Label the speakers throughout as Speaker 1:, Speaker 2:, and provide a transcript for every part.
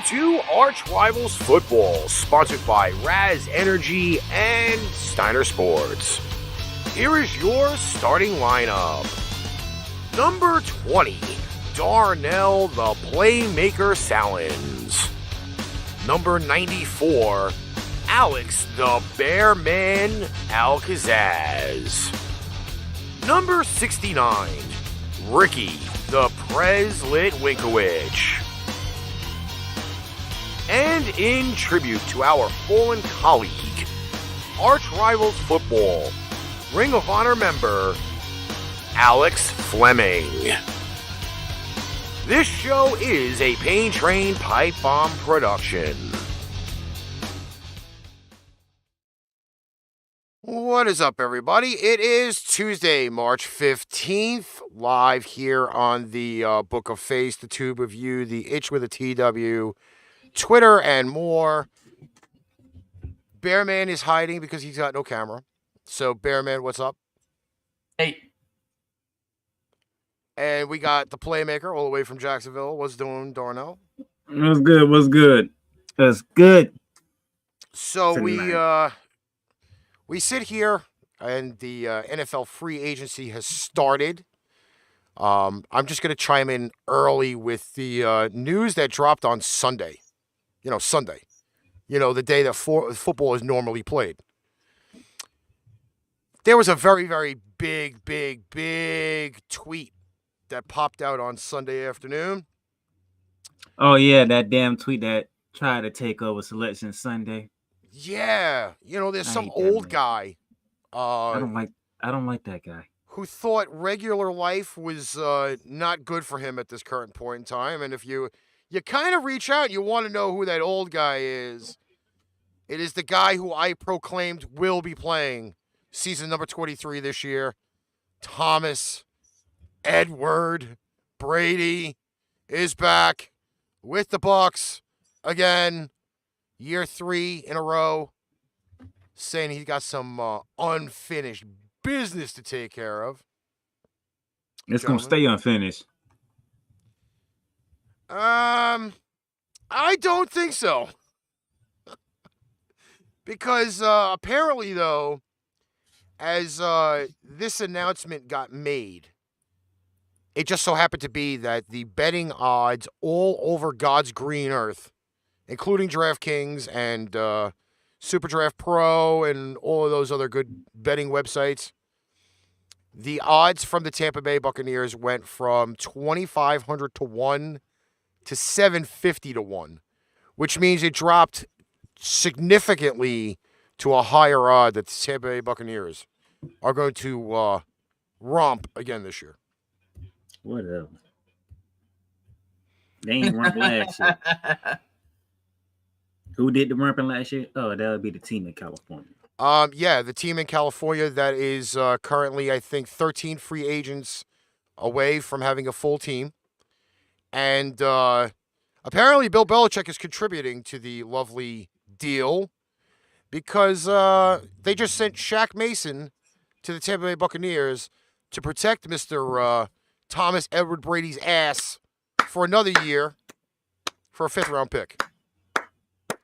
Speaker 1: to ArchRivals Football, sponsored by Raz Energy and Steiner Sports. Here is your starting lineup. Number 20, Darnell the Playmaker Salins. Number 94, Alex the Bearman Alcazaz. Number 69, Ricky the Prez Litwinkowicz. And in tribute to our fallen colleague, ArchRivals Football, Ring of Honor member, Alex Fleming. This show is a Pain Train Pipe Bomb production. What is up, everybody? It is Tuesday, March 15th, live here on the Book of Face, the Tube of You, the Itch with a TW, Twitter, and more. Bearman is hiding because he's got no camera. So, Bearman, what's up?
Speaker 2: Hey.
Speaker 1: And we got the Playmaker all the way from Jacksonville. What's doing, Darnell?
Speaker 3: What's good? What's good? That's good.
Speaker 1: So we sit here, and the NFL free agency has started. I'm just going to chime in early with the news that dropped on Sunday. Sunday. The day that football is normally played. There was a very, very big tweet that popped out on Sunday afternoon.
Speaker 3: Oh, yeah, that damn tweet that tried to take over Selection Sunday.
Speaker 1: Yeah, there's some old guy.
Speaker 3: I don't like that guy.
Speaker 1: Who thought regular life was not good for him at this current point in time. And if you kind of reach out and you want to know who that old guy is, it is the guy who I proclaimed will be playing season number 23 this year. Thomas Edward Brady is back with the Bucs again. Year 3 in a row, saying he's got some unfinished business to take care of.
Speaker 3: It's going to stay unfinished.
Speaker 1: I don't think so. Because apparently, though, as this announcement got made, it just so happened to be that the betting odds all over God's green earth, including DraftKings and SuperDraft Pro and all of those other good betting websites, the odds from the Tampa Bay Buccaneers went from 2,500 to 1 to 750 to 1, which means it dropped significantly to a higher odd that the Tampa Bay Buccaneers are going to romp again this year.
Speaker 3: Whatever. They ain't rump last year. Who did the rumping last year? Oh, that would be the team in California.
Speaker 1: Yeah, the team in California that is currently, I think, 13 free agents away from having a full team. And apparently Bill Belichick is contributing to the lovely deal because they just sent Shaq Mason to the Tampa Bay Buccaneers to protect Mr. Thomas Edward Brady's ass for another year for a 5th-round pick.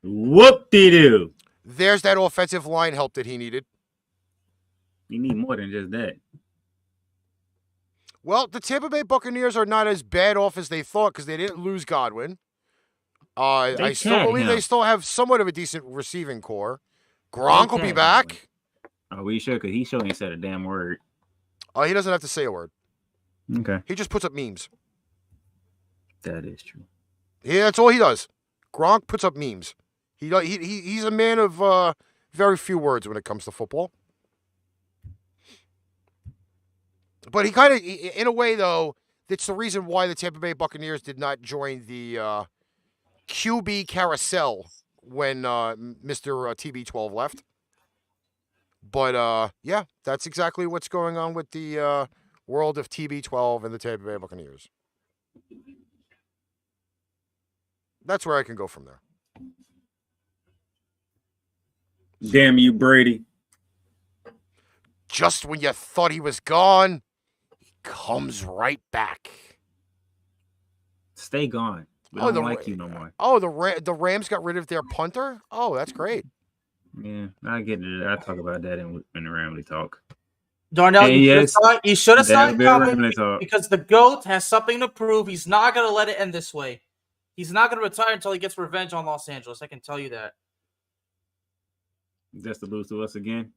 Speaker 3: Whoop-de-doo.
Speaker 1: There's that offensive line help that he needed.
Speaker 3: You need more than just that.
Speaker 1: Well, the Tampa Bay Buccaneers are not as bad off as they thought because they didn't lose Godwin. I still believe they still have somewhat of a decent receiving core. Gronk will be back.
Speaker 3: Are we sure? Because he sure ain't said a damn word.
Speaker 1: He doesn't have to say a word.
Speaker 3: Okay.
Speaker 1: He just puts up memes.
Speaker 3: That is true.
Speaker 1: Yeah, that's all he does. Gronk puts up memes. He's a man of very few words when it comes to football. But he kind of, in a way, though, that's the reason why the Tampa Bay Buccaneers did not join the QB carousel when Mr. TB12 left. But, yeah, that's exactly what's going on with the world of TB12 and the Tampa Bay Buccaneers. That's where I can go from there.
Speaker 3: Damn you, Brady.
Speaker 1: Just when you thought he was gone, he comes right back.
Speaker 3: Stay gone. We don't like you no more.
Speaker 1: The Rams got rid of their punter. Oh, that's great.
Speaker 3: Yeah, I get it. I talk about that in the Ramley talk.
Speaker 2: Darnell,
Speaker 3: And yes,
Speaker 2: you should have saw
Speaker 3: that'll
Speaker 2: it
Speaker 3: be a
Speaker 2: coming
Speaker 3: Ramley talk.
Speaker 2: because the GOAT has something to prove. He's not going to let it end this way. He's not going to retire until he gets revenge on Los Angeles. I can tell you that.
Speaker 3: Just to lose to us again.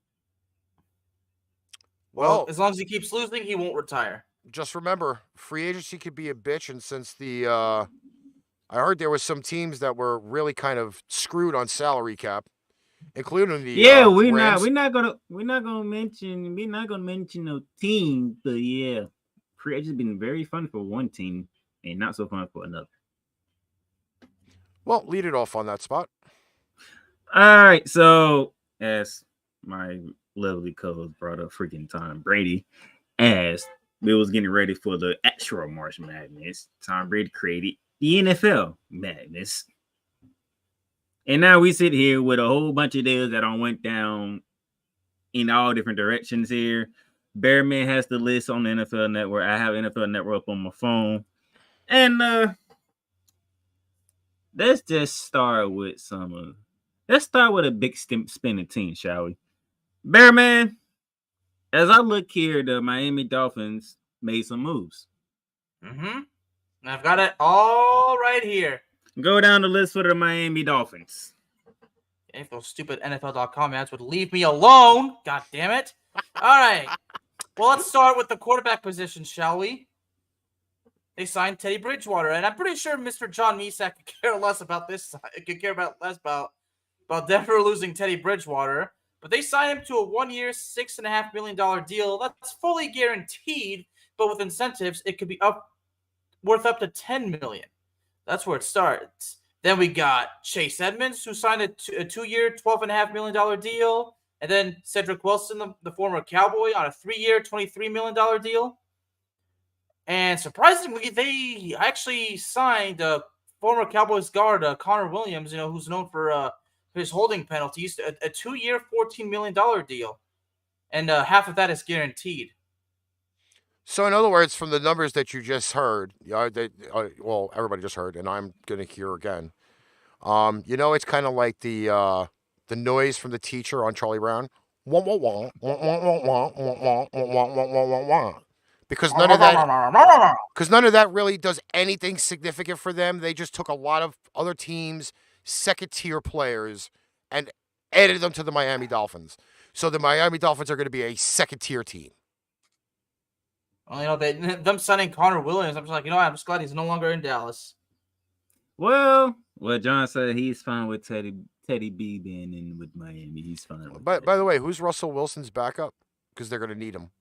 Speaker 2: Well, as long as he keeps losing, he won't retire.
Speaker 1: Just remember, free agency could be a bitch, and since I heard there was some teams that were really kind of screwed on salary cap, including the Rams.
Speaker 3: We're not gonna mention no team, but yeah, free agency has been very fun for one team and not so fun for another.
Speaker 1: Well, lead it off on that spot.
Speaker 3: All right, so as my lovely co-host brought up, freaking Tom Brady, as we was getting ready for the actual March Madness, Tom Brady created the NFL Madness. And now we sit here with a whole bunch of deals that all went down in all different directions here. Bearman has the list on the NFL Network. I have NFL Network up on my phone. And let's just start with let's start with a big spinning team, shall we? Bearman, as I look here, the Miami Dolphins made some moves.
Speaker 2: Mm-hmm. I've got it all right here.
Speaker 3: Go down the list for the Miami Dolphins.
Speaker 2: If those stupid NFL.com ads would leave me alone. God damn it. All right. Well, let's start with the quarterback position, shall we? They signed Teddy Bridgewater, and I'm pretty sure Mr. John Mesack could care less about this. Could care less about Denver losing Teddy Bridgewater. But they signed him to a 1-year, $6.5 million deal. That's fully guaranteed, but with incentives, it could be worth up to $10 million. That's where it starts. Then we got Chase Edmonds, who signed a 2-year, $12.5 million deal. And then Cedric Wilson, the former Cowboy, on a 3-year, $23 million deal. And surprisingly, they actually signed former Cowboys guard Connor Williams, who's known for his holding penalties, a 2-year, $14 million deal. And half of that is guaranteed.
Speaker 1: So, in other words, from the numbers that you just heard, everybody just heard, and I'm going to hear again. It's kind of like the noise from the teacher on Charlie Brown. Because none of that really does anything significant for them. They just took a lot of other teams' second-tier players and added them to the Miami Dolphins. So the Miami Dolphins are going to be a second-tier team.
Speaker 2: Well, them signing Connor Williams, I'm just like, I'm just glad he's no longer in Dallas.
Speaker 3: Well, John said he's fine with Teddy B being in with Miami. He's fine with
Speaker 1: By the way, who's Russell Wilson's backup? Because they're going to need him.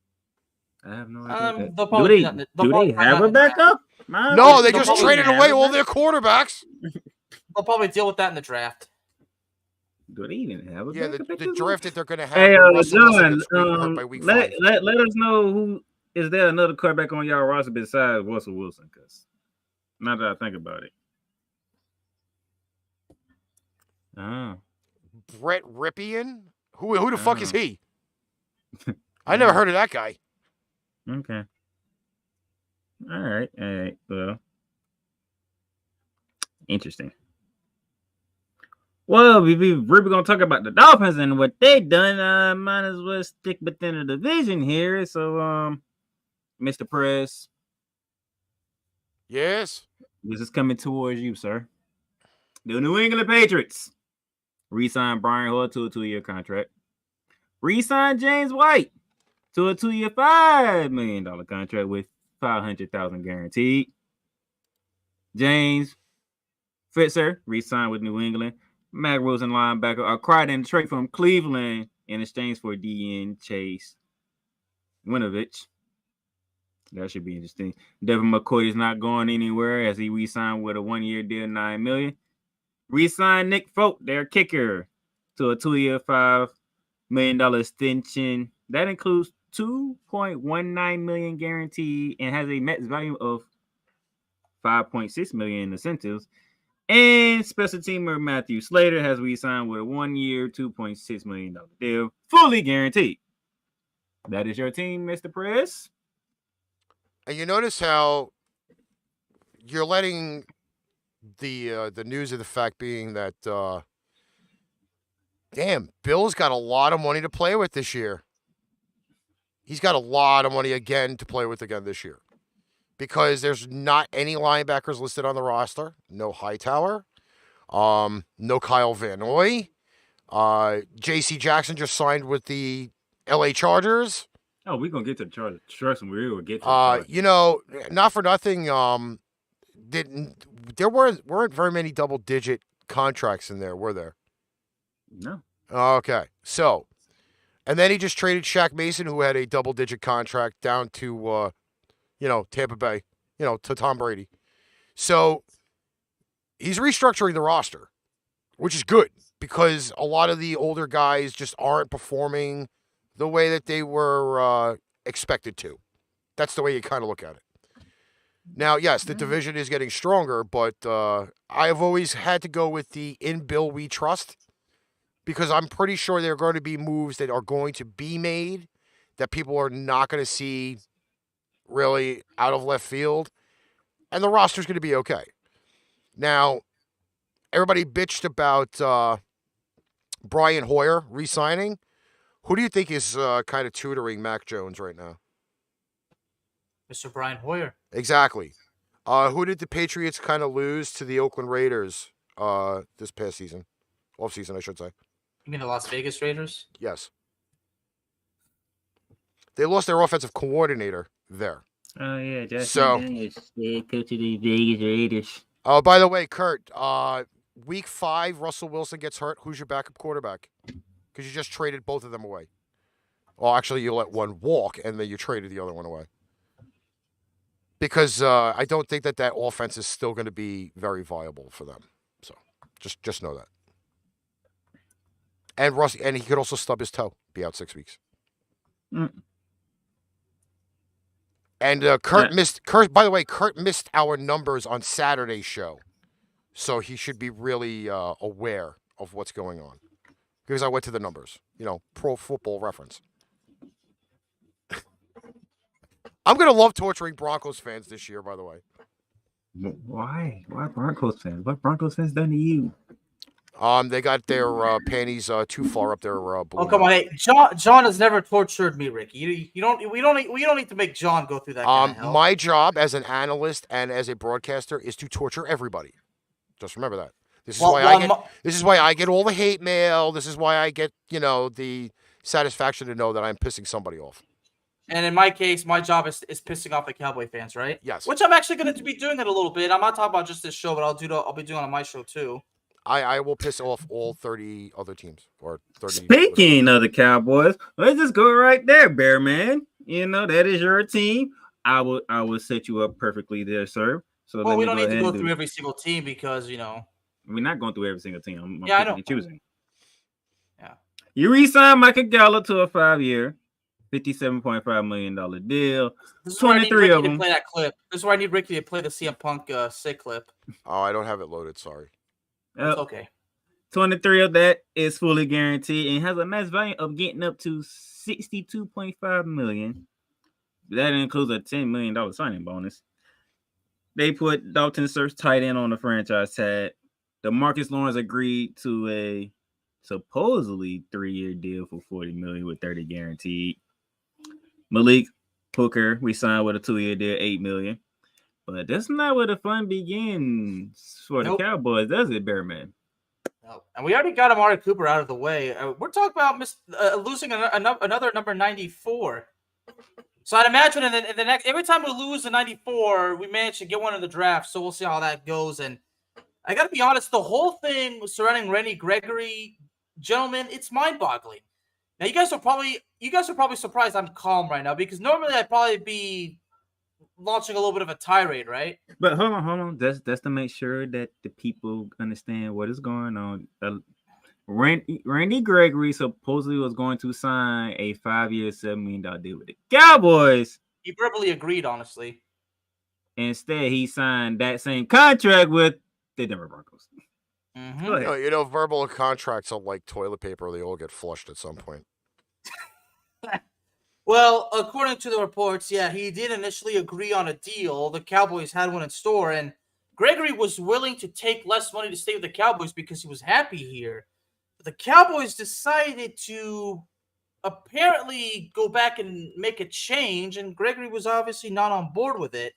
Speaker 3: I have no idea.
Speaker 2: Do
Speaker 3: they have a backup?
Speaker 1: No, they just traded away all their quarterbacks.
Speaker 2: They'll probably deal with that in the draft.
Speaker 3: Do they even have a
Speaker 1: backup?
Speaker 3: Yeah,
Speaker 1: the draft that they're going to have.
Speaker 3: Hey, John, let us know who. Is there another quarterback on y'all roster besides Russell Wilson? Because now that I think about it.
Speaker 1: Brett Ripien? Who the fuck is he? I never heard of that guy.
Speaker 3: Okay. All right. Well, interesting. Well, we're going to talk about the Dolphins and what they done. Might as well stick within the division here. So, Mr. Perez.
Speaker 1: Yes?
Speaker 3: This is coming towards you, sir. The New England Patriots re-signed Brian Hoyer to a 2-year contract. Re-signed James White to a 2-year, $5 million contract with $500,000 guaranteed. James Fitzer re-signed with New England. Matt Wilson linebacker acquired in trade from Cleveland in exchange for DN Chase Winovich. That should be interesting. Devin McCoy is not going anywhere as he re-signed with a 1-year deal, $9 million. Re-signed Nick Folk, their kicker, to a 2-year, $5 million extension. That includes $2.19 million guaranteed and has a max value of $5.6 million in incentives. And special teamer Matthew Slater has re-signed with a 1-year, $2.6 million deal, fully guaranteed. That is your team, Mr. Perez.
Speaker 1: And you notice how you're letting the news of the fact being that damn, Bill's got a lot of money to play with this year. He's got a lot of money again to play with again this year. Because there's not any linebackers listed on the roster. No Hightower. No Kyle Van Noy. J.C. Jackson just signed with the L.A. Chargers.
Speaker 3: Oh, we're gonna get to the Chargers. Trust me, we will get to the Chargers.
Speaker 1: You know, not for nothing. There weren't very many double-digit contracts in there, were there?
Speaker 3: No.
Speaker 1: Okay, so, and then he just traded Shaq Mason, who had a double-digit contract, down to, Tampa Bay, to Tom Brady. So he's restructuring the roster, which is good because a lot of the older guys just aren't performing the way that they were expected to. That's the way you kind of look at it. Now, yes, the division is getting stronger, but I have always had to go with the in Bill we trust because I'm pretty sure there are going to be moves that are going to be made that people are not going to see really out of left field, and the roster's going to be okay. Now, everybody bitched about Brian Hoyer re-signing. Who do you think is kind of tutoring Mac Jones right now?
Speaker 2: Mr. Brian Hoyer.
Speaker 1: Exactly. Who did the Patriots kind of lose to the Oakland Raiders this past season? Off-season, I should say.
Speaker 2: You mean the Las Vegas Raiders?
Speaker 1: Yes. They lost their offensive coordinator there.
Speaker 3: Oh, yeah.
Speaker 1: So,
Speaker 3: coach of the Vegas Raiders.
Speaker 1: Oh, by the way, Kurt, week 5, Russell Wilson gets hurt. Who's your backup quarterback? Because you just traded both of them away. Well, actually, you let one walk, and then you traded the other one away. Because I don't think that offense is still going to be very viable for them. So, just know that. And he could also stub his toe, be out 6 weeks. And Kurt missed. By the way, Kurt missed our numbers on Saturday's show, so he should be really aware of what's going on. Because I went to the numbers, Pro Football Reference. I'm gonna love torturing Broncos fans this year. By the way,
Speaker 3: why? Why Broncos fans? What Broncos fans done to you?
Speaker 1: They got their panties too far up their balloon.
Speaker 2: Oh, come on, hey, John has never tortured me, Ricky. We don't need to make John go through that kind of hell.
Speaker 1: My job as an analyst and as a broadcaster is to torture everybody. Just remember that. This is why I get all the hate mail. This is why I get the satisfaction to know that I'm pissing somebody off.
Speaker 2: And in my case, my job is pissing off the Cowboy fans, right?
Speaker 1: Yes.
Speaker 2: Which I'm actually going to be doing it a little bit. I'm not talking about just this show, but I'll be doing it on my show too.
Speaker 1: I will piss off all 30 other teams or 30.
Speaker 3: Speaking of the Cowboys, let's just go right there, Bear Man. That is your team. I will set you up perfectly there, sir. So
Speaker 2: we don't need to go through every single team because
Speaker 3: we're not going through every single team. I'm
Speaker 2: I know.
Speaker 3: Choosing.
Speaker 2: Yeah.
Speaker 3: You re-signed Michael Gallup to a 5-year, $57.5 million deal.
Speaker 2: This is
Speaker 3: 23 of them.
Speaker 2: to play that clip. This is where I need Ricky to play the CM Punk sick clip.
Speaker 1: Oh, I don't have it loaded. Sorry.
Speaker 2: It's okay.
Speaker 3: 23 of that is fully guaranteed and has a max value of getting up to $62.5 million. That includes a $10 million signing bonus. They put Dalton Surf tight end on the franchise tag. DeMarcus Lawrence agreed to a supposedly 3-year deal for $40 million with 30 guaranteed. Malik Hooker, we signed with a 2-year deal, $8 million. But that's not where the fun begins for the Cowboys, does it, Bearman?
Speaker 2: No. And we already got Amari Cooper out of the way. We're talking about losing another number 94. So I'd imagine in the next, every time we lose a 94, we manage to get one in the draft. So we'll see how that goes. And I got to be honest, the whole thing surrounding Randy Gregory, gentlemen, it's mind-boggling. Now you guys are probably surprised I'm calm right now because normally I'd probably be launching a little bit of a tirade, right?
Speaker 3: But hold on. That's to make sure that the people understand what is going on. Randy Gregory supposedly was going to sign a 5-year, $7 million deal with the Cowboys.
Speaker 2: He verbally agreed, honestly.
Speaker 3: Instead, he signed that same contract with the Denver Broncos.
Speaker 2: Mm-hmm.
Speaker 1: Verbal contracts are like toilet paper. They all get flushed at some point.
Speaker 2: Well, according to the reports, yeah, he did initially agree on a deal. The Cowboys had one in store, and Gregory was willing to take less money to stay with the Cowboys because he was happy here. But the Cowboys decided to apparently go back and make a change, and Gregory was obviously not on board with it.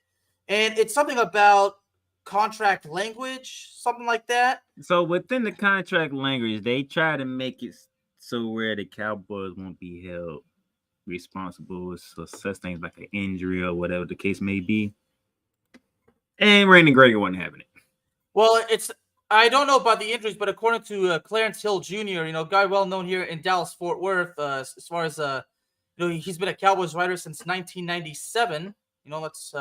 Speaker 2: And it's something about contract language, something like that.
Speaker 3: So within the contract language, they try to make it so where the Cowboys won't be held responsible for such things like an injury or whatever the case may be. And Randy Gregory wasn't having it.
Speaker 2: Well, I don't know about the injuries, but according to Clarence Hill Jr., guy well known here in Dallas Fort Worth, as far as he's been a Cowboys writer since 1997. That's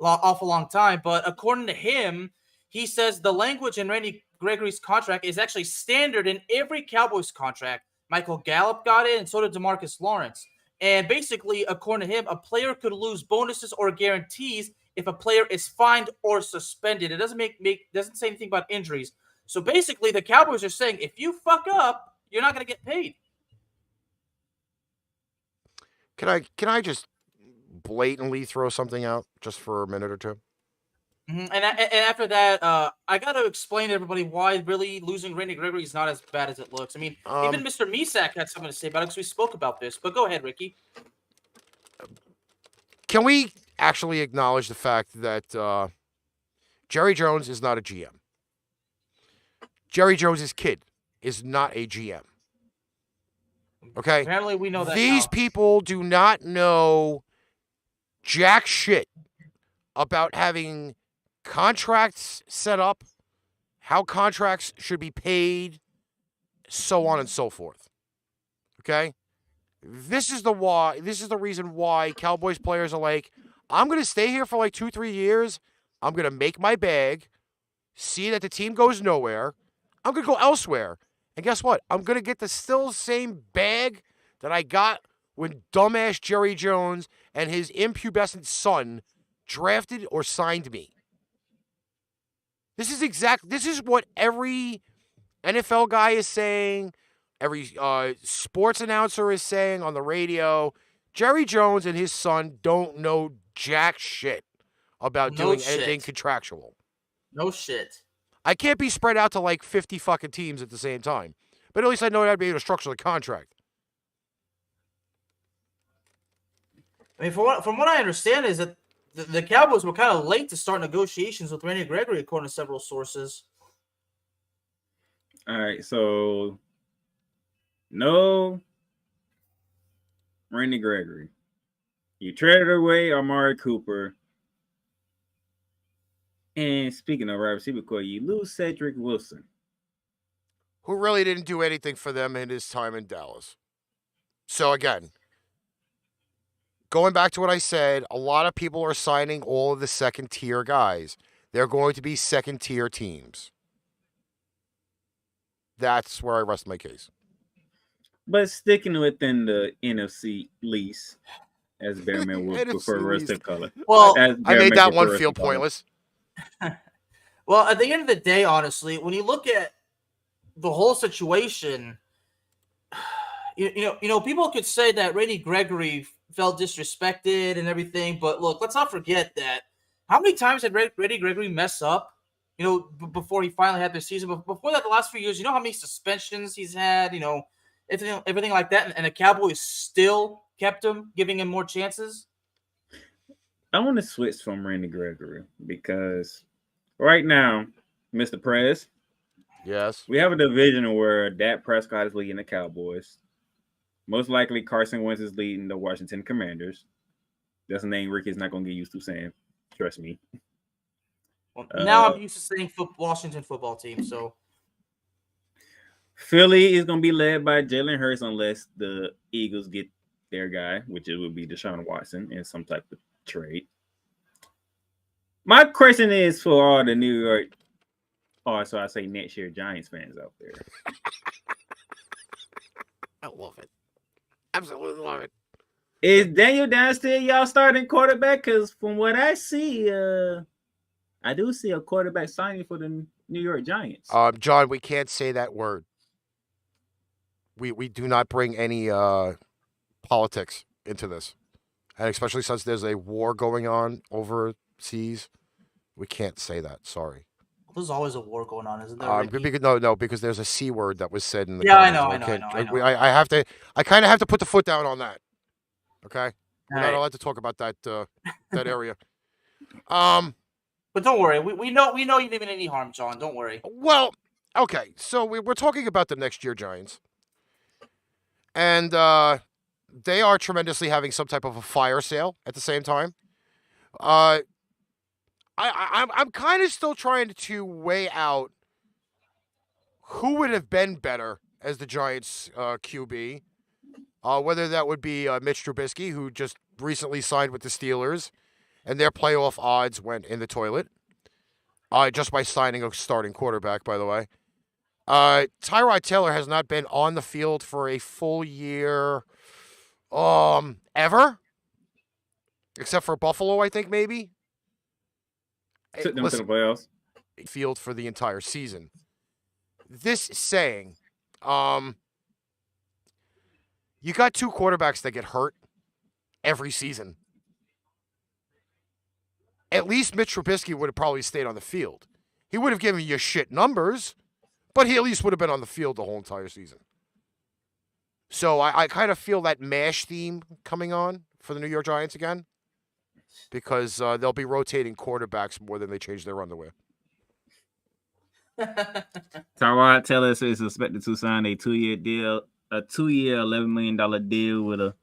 Speaker 2: awful long time. But according to him, he says the language in Randy Gregory's contract is actually standard in every Cowboys contract. Michael Gallup got it, and so did DeMarcus Lawrence. And basically, according to him, a player could lose bonuses or guarantees if a player is fined or suspended. It doesn't doesn't say anything about injuries. So basically, the Cowboys are saying if you fuck up, you're not going to get paid.
Speaker 1: Can I just blatantly throw something out just for a minute or two?
Speaker 2: Mm-hmm. And after that, I got to explain to everybody why really losing Randy Gregory is not as bad as it looks. I mean, even Mr. Misak had something to say about it because we spoke about this. But go ahead, Ricky.
Speaker 1: Can we actually acknowledge the fact that Jerry Jones is not a GM? Jerry Jones's kid is not a GM. Okay?
Speaker 2: Apparently, we know that
Speaker 1: These
Speaker 2: now.
Speaker 1: people do not know jack shit about having contracts set up, how contracts should be paid, so on and so forth. Okay? This is the reason why Cowboys players are like, I'm going to stay here for like 2-3 years. I'm going to make my bag, see that the team goes nowhere. I'm going to go elsewhere. And guess what? I'm going to get the still same bag that I got when dumbass Jerry Jones and his impubescent son drafted or signed me. This is what every NFL guy is saying, every sports announcer is saying on the radio. Jerry Jones and his son don't know jack shit about doing anything contractual.
Speaker 2: No shit.
Speaker 1: I can't be spread out to like 50 fucking teams at the same time. But at least I know how to be able to structure the contract.
Speaker 2: I mean, from what I understand is that the Cowboys were kind of late to start negotiations with Randy Gregory, according to several sources.
Speaker 3: All right, so no Randy Gregory. You traded away Amari Cooper. And speaking of wide receiver core, you lose Cedric Wilson,
Speaker 1: who really didn't do anything for them in his time in Dallas. So again, going back to what I said, a lot of people are signing all of the second-tier guys. They're going to be second-tier teams. That's where I rest my case.
Speaker 3: But sticking within the NFC lease, as Bearman would prefer rest of color.
Speaker 2: Well,
Speaker 1: I made that one feel pointless.
Speaker 2: Well, at the end of the day, honestly, when you look at the whole situation, people could say that Randy Gregory felt disrespected and everything, but look, let's not forget that how many times did Randy Gregory mess up? Before he finally had this season, but before that, the last few years, you know how many suspensions he's had, everything like that, and the Cowboys still kept him, giving him more chances.
Speaker 3: I want to switch from Randy Gregory because right now, Mr. Prez,
Speaker 1: yes,
Speaker 3: we have a division where Dak Prescott is leading the Cowboys. Most likely, Carson Wentz is leading the Washington Commanders. That's a name Ricky's not going to get used to saying. Trust me.
Speaker 2: Well, now I'm used to saying Washington football team. So
Speaker 3: Philly is going to be led by Jalen Hurts unless the Eagles get their guy, which it would be Deshaun Watson in some type of trade. My question is for all the New York, so I say next year Giants fans out there.
Speaker 1: I love it. Absolutely love it.
Speaker 3: Is Daniel Jones still y'all starting quarterback? Because from what I see, I do see a quarterback signing for the New York Giants.
Speaker 1: John, we can't say that word. We do not bring any politics into this. And especially since there's a war going on overseas. We can't say that. Sorry.
Speaker 2: There's always a war going on, isn't there? Ricky?
Speaker 1: Because there's a C word that was said in the
Speaker 2: Yeah, I
Speaker 1: comments.
Speaker 2: know.
Speaker 1: I have to. I kind of have to put the foot down on that. Okay, we're not
Speaker 2: Alright.
Speaker 1: allowed to talk about that that area.
Speaker 2: But don't worry, we know you didn't mean any harm, John. Don't worry.
Speaker 1: Well, okay. So we're talking about the next year Giants, and they are tremendously having some type of a fire sale at the same time. I'm kind of still trying to weigh out who would have been better as the Giants QB. Whether that would be Mitch Trubisky, who just recently signed with the Steelers, and their playoff odds went in the toilet just by signing a starting quarterback, by the way. Tyrod Taylor has not been on the field for a full year ever, except for Buffalo, I think, maybe.
Speaker 3: Took them to the playoffs.
Speaker 1: Field for the entire season. This saying, you got two quarterbacks that get hurt every season. At least Mitch Trubisky would have probably stayed on the field. He would have given you shit numbers, but he at least would have been on the field the whole entire season. So I kind of feel that MASH theme coming on for the New York Giants again, because they'll be rotating quarterbacks more than they change their underwear.
Speaker 3: Tyrod Taylor is expected to sign a 2-year deal, $11 million deal with a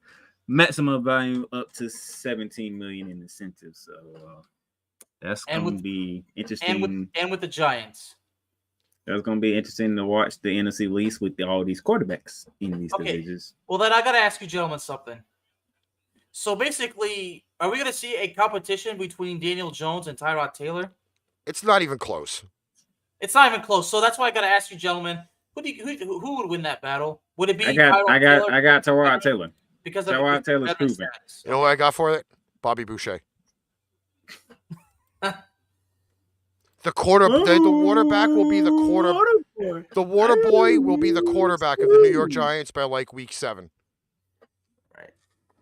Speaker 3: maximum value up to $17 million in incentives. So that's going to be interesting.
Speaker 2: And with the Giants.
Speaker 3: That's going to be interesting to watch the NFC East with all these quarterbacks in these divisions.
Speaker 2: Well, then I got to ask you gentlemen something. So basically, are we going to see a competition between Daniel Jones and Tyrod Taylor?
Speaker 1: It's not even close.
Speaker 2: It's not even close. So that's why I got to ask you gentlemen, who would win that battle? Would it be
Speaker 3: I got Tyrod Taylor.
Speaker 2: Because
Speaker 3: Tyrod Taylor's proven.
Speaker 1: You know what I got for it? Bobby Boucher. The quarterback will be the The water boy will be the quarterback of the New York Giants by like week 7.
Speaker 2: Right.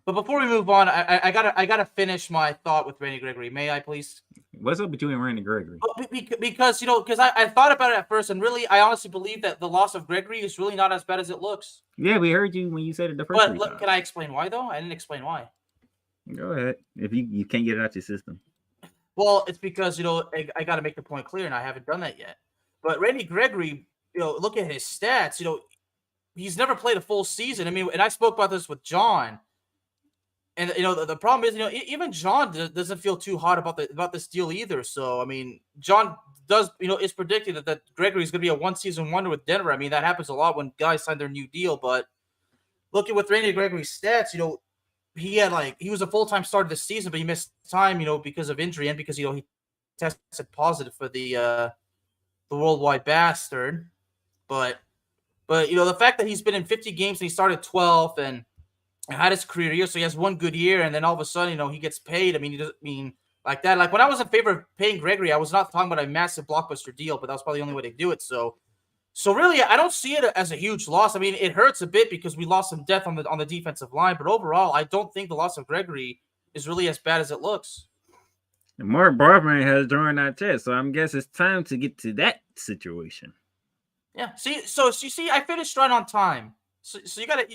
Speaker 2: But before we move on, I gotta finish my thought with Randy Gregory. May I please?
Speaker 3: What's up between Randy Gregory?
Speaker 2: Because I thought about it at first, and really, I honestly believe that the loss of Gregory is really not as bad as it looks.
Speaker 3: Yeah, we heard you when you said it the first time.
Speaker 2: But can I explain why though? I didn't explain why.
Speaker 3: Go ahead. If you can't get it out your system.
Speaker 2: Well, it's because I got to make the point clear, and I haven't done that yet. But Randy Gregory, look at his stats. He's never played a full season. I mean, and I spoke about this with John. And the problem is, even John doesn't feel too hot about this deal either. So I mean, John does, is predicting that Gregory is going to be a one-season wonder with Denver. I mean, that happens a lot when guys sign their new deal. But looking with Randy Gregory's stats, he was a full-time starter this season, but he missed time, because of injury and because he tested positive for the worldwide bastard. But the fact that he's been in 50 games and he started 12 and had his career year, so he has one good year, and then all of a sudden, he gets paid. I mean, he doesn't mean like that. Like when I was in favor of paying Gregory, I was not talking about a massive blockbuster deal, but that was probably the only way to do it. So really, I don't see it as a huge loss. I mean, it hurts a bit because we lost some depth on the defensive line, but overall, I don't think the loss of Gregory is really as bad as it looks.
Speaker 3: And Mark Barberman has joined our chat, so I'm guessing it's time to get to that situation.
Speaker 2: Yeah. See, so you see, I finished right on time. So you gotta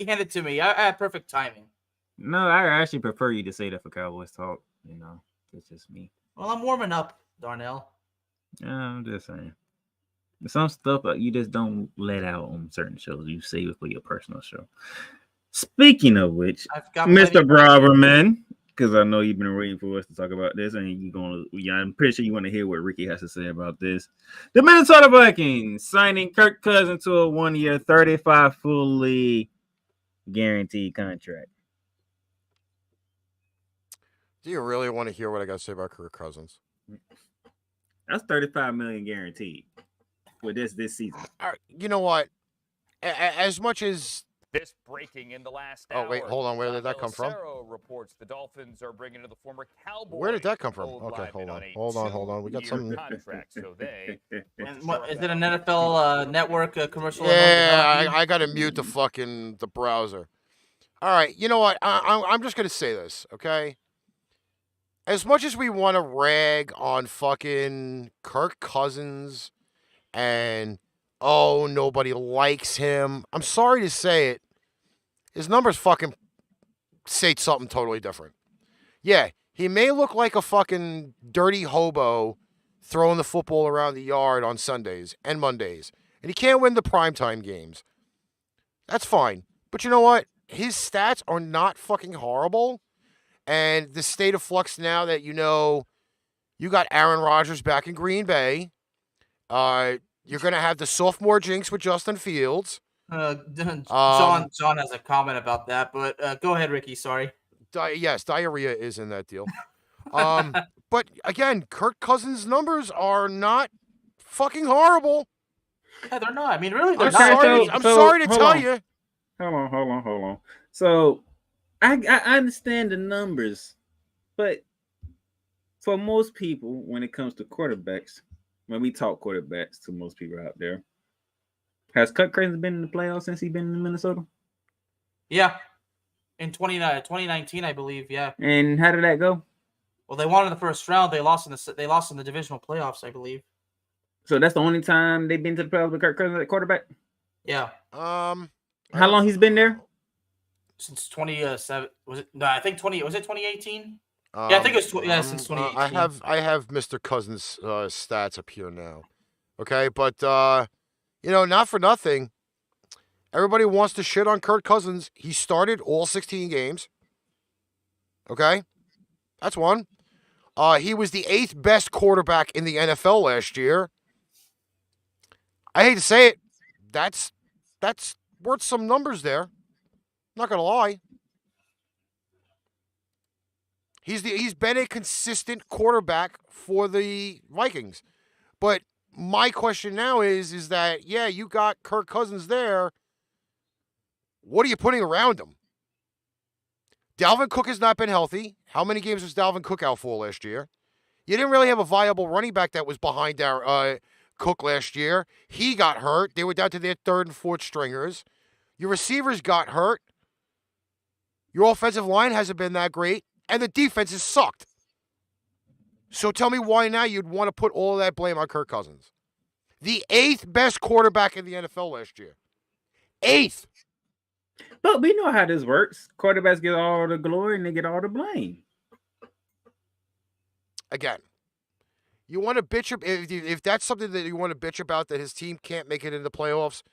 Speaker 2: hand it to me. I had perfect timing.
Speaker 3: No, I actually prefer you to say that for Cowboys talk. It's just me.
Speaker 2: Well, I'm warming up, Darnell.
Speaker 3: Yeah, I'm just saying. Some stuff you just don't let out on certain shows. You save it for your personal show. Speaking of which, Mr. Braverman, because I know you've been waiting for us to talk about this, and I'm pretty sure you want to hear what Ricky has to say about this. The Minnesota Vikings signing Kirk Cousins to a 1-year, $35 fully guaranteed contract.
Speaker 1: Do you really want to hear what I got to say about Kirk Cousins?
Speaker 3: That's $35 million guaranteed with this season.
Speaker 1: All right, you know what? As much as
Speaker 4: this breaking in the last hour.
Speaker 1: Oh wait, hold on. Where did that come from?
Speaker 4: Reports the Dolphins are bringing to the former Cowboy.
Speaker 1: Where did that come from? Okay, hold on. We got some
Speaker 4: contract. So they.
Speaker 2: And what, is it an NFL network commercial?
Speaker 1: Yeah, I got to mute the browser. All right, you know what? I'm just gonna say this, okay? as much as we want to rag on fucking Kirk Cousins and nobody likes him, I'm sorry to say it, his numbers fucking say something totally different. Yeah, he may look like a fucking dirty hobo throwing the football around the yard on Sundays and Mondays, and he can't win the primetime games. That's fine. But you know what? His stats are not fucking horrible. And the state of flux now that you got Aaron Rodgers back in Green Bay. You're going to have the sophomore jinx with Justin Fields.
Speaker 2: John has a comment about that, but go ahead, Ricky. Sorry.
Speaker 1: Yes, diarrhea is in that deal. But again, Kirk Cousins' numbers are not fucking horrible.
Speaker 2: Yeah, they're not. I mean, really, they're
Speaker 3: Okay,
Speaker 2: not.
Speaker 1: I'm sorry to tell
Speaker 3: on.
Speaker 1: you.
Speaker 3: Hold on. So I understand the numbers, but for most people, when it comes to quarterbacks, when we talk quarterbacks to most people out there, has Kirk Cousins been in the playoffs since he's been in Minnesota?
Speaker 2: Yeah. In 2019, I believe, yeah.
Speaker 3: And how did that go?
Speaker 2: Well, they won in the first round. They lost in the divisional playoffs, I believe.
Speaker 3: So that's the only time they've been to the playoffs with Kirk Cousins at quarterback?
Speaker 2: Yeah.
Speaker 3: How long he's been there?
Speaker 2: Since 2007. Was it? No, I think 2018. Yeah, I think it was since 2018.
Speaker 1: I have Mr. Cousins' stats up here now. Okay, but not for nothing. Everybody wants to shit on Kirk Cousins. He started all 16 games. Okay, that's one. He was the 8th best quarterback in the NFL last year. I hate to say it, that's worth some numbers there. Not gonna lie. He's been a consistent quarterback for the Vikings. But my question now is that, yeah, you got Kirk Cousins there. What are you putting around him? Dalvin Cook has not been healthy. How many games was Dalvin Cook out for last year? You didn't really have a viable running back that was behind our Cook last year. He got hurt. They were down to their 3rd and 4th stringers. Your receivers got hurt. Your offensive line hasn't been that great. And the defense has sucked. So tell me why now you'd want to put all of that blame on Kirk Cousins. The 8th best quarterback in the NFL last year. 8th.
Speaker 3: But we know how this works. Quarterbacks get all the glory and they get all the blame.
Speaker 1: Again, you want to bitch if that's something that you want to bitch about, that his team can't make it in the playoffs.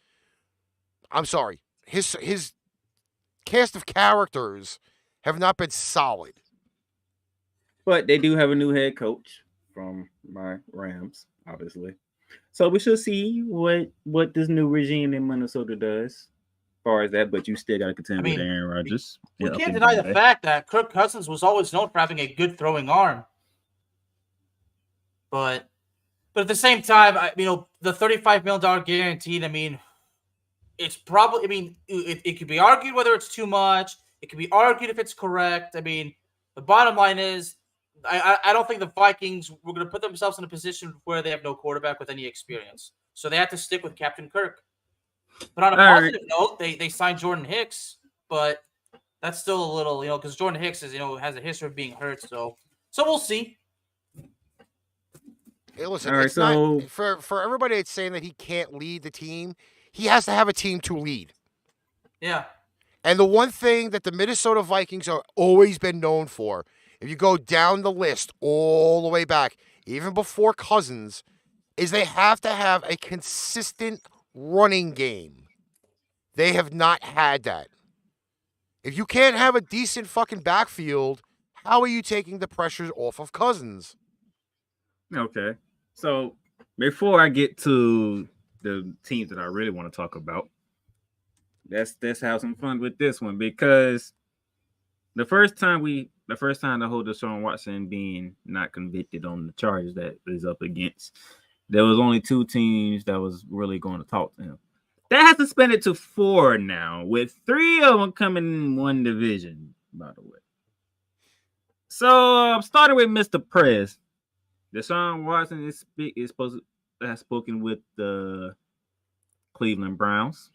Speaker 1: I'm sorry. His cast of characters have not been solid.
Speaker 3: But they do have a new head coach from my Rams, obviously. So we should see what this new regime in Minnesota does. As far as that, but you still got to contend with Aaron Rodgers.
Speaker 2: We can't deny the fact that Kirk Cousins was always known for having a good throwing arm. But at the same time, the $35 million guaranteed, it's probably, it could be argued whether it's too much. It could be argued if it's correct. The bottom line is, I don't think the Vikings were going to put themselves in a position where they have no quarterback with any experience. So they have to stick with Captain Kirk. But on a positive note, they signed Jordan Hicks, but that's still a little, because Jordan Hicks has a history of being hurt. So we'll see.
Speaker 1: Hey, listen, it's not, for everybody that's saying that he can't lead the team, he has to have a team to lead.
Speaker 2: Yeah.
Speaker 1: And the one thing that the Minnesota Vikings have always been known for, if you go down the list all the way back, even before Cousins, is they have to have a consistent running game. They have not had that. If you can't have a decent fucking backfield, how are you taking the pressures off of Cousins?
Speaker 3: Okay. So before I get to the teams that I really want to talk about, let's have some fun with this one, because the first time the whole Deshaun Watson being not convicted on the charges that is up against, there was only 2 teams that was really going to talk to him. That has suspended to 4 now, with 3 of them coming in one division, by the way. So I'm starting with Mr. Prez. Deshaun Watson is supposed to have spoken with the Cleveland Browns,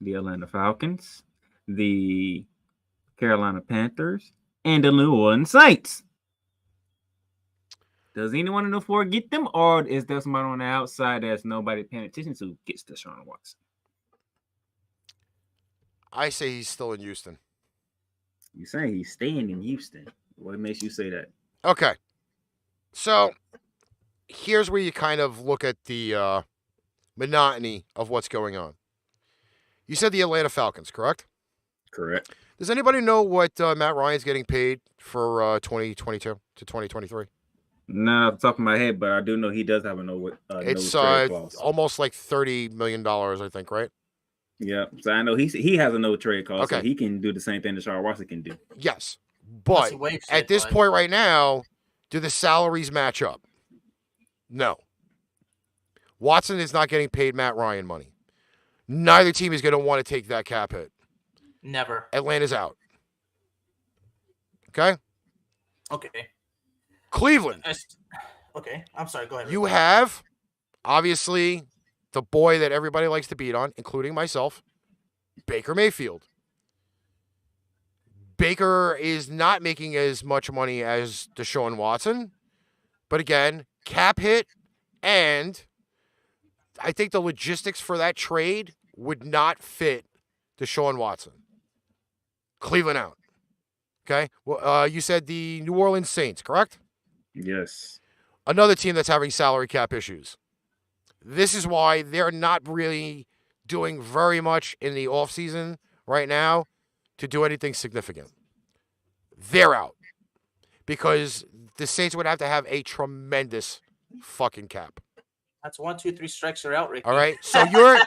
Speaker 3: the Atlanta Falcons, the Carolina Panthers, and the New Orleans Saints. Does anyone in the four get them, or is there somebody on the outside that's nobody paying attention to gets Deshaun Watson?
Speaker 1: I say he's still in Houston.
Speaker 3: You saying he's staying in Houston? What makes you say that?
Speaker 1: Okay. So here's where you kind of look at the monotony of what's going on. You said the Atlanta Falcons, correct?
Speaker 3: Correct.
Speaker 1: Does anybody know what Matt Ryan's getting paid for 2022 to 2023?
Speaker 3: Not off the top of my head, but I do know he does have a no
Speaker 1: It's
Speaker 3: trade clause.
Speaker 1: almost like $30 million, I think, right?
Speaker 3: Yeah, so I know he has a no trade clause, so
Speaker 1: Okay.
Speaker 3: he can do the same thing that Deshaun Watson can do.
Speaker 1: Yes.
Speaker 2: Unless
Speaker 1: But
Speaker 2: he waives
Speaker 1: at
Speaker 2: it,
Speaker 1: this
Speaker 2: but-
Speaker 1: point right now, do the salaries match up? No. Watson is not getting paid Matt Ryan money. Neither team is going to want to take that cap hit.
Speaker 2: Never.
Speaker 1: Atlanta's out. Okay?
Speaker 2: Okay.
Speaker 1: Cleveland.
Speaker 2: Okay. I'm sorry. Go ahead.
Speaker 1: You have, obviously, the boy that everybody likes to beat on, including myself, Baker Mayfield. Baker is not making as much money as Deshaun Watson. But again, cap hit, and I think the logistics for that trade would not fit Deshaun Watson. Cleveland out. Okay? Well, you said the New Orleans Saints, correct?
Speaker 3: Yes.
Speaker 1: Another team that's having salary cap issues. This is why they're not really doing very much in the offseason right now to do anything significant. They're out because the Saints would have to have a tremendous fucking cap.
Speaker 2: That's 1, 2, 3 strikes are out, Ricky.
Speaker 1: All right? So you're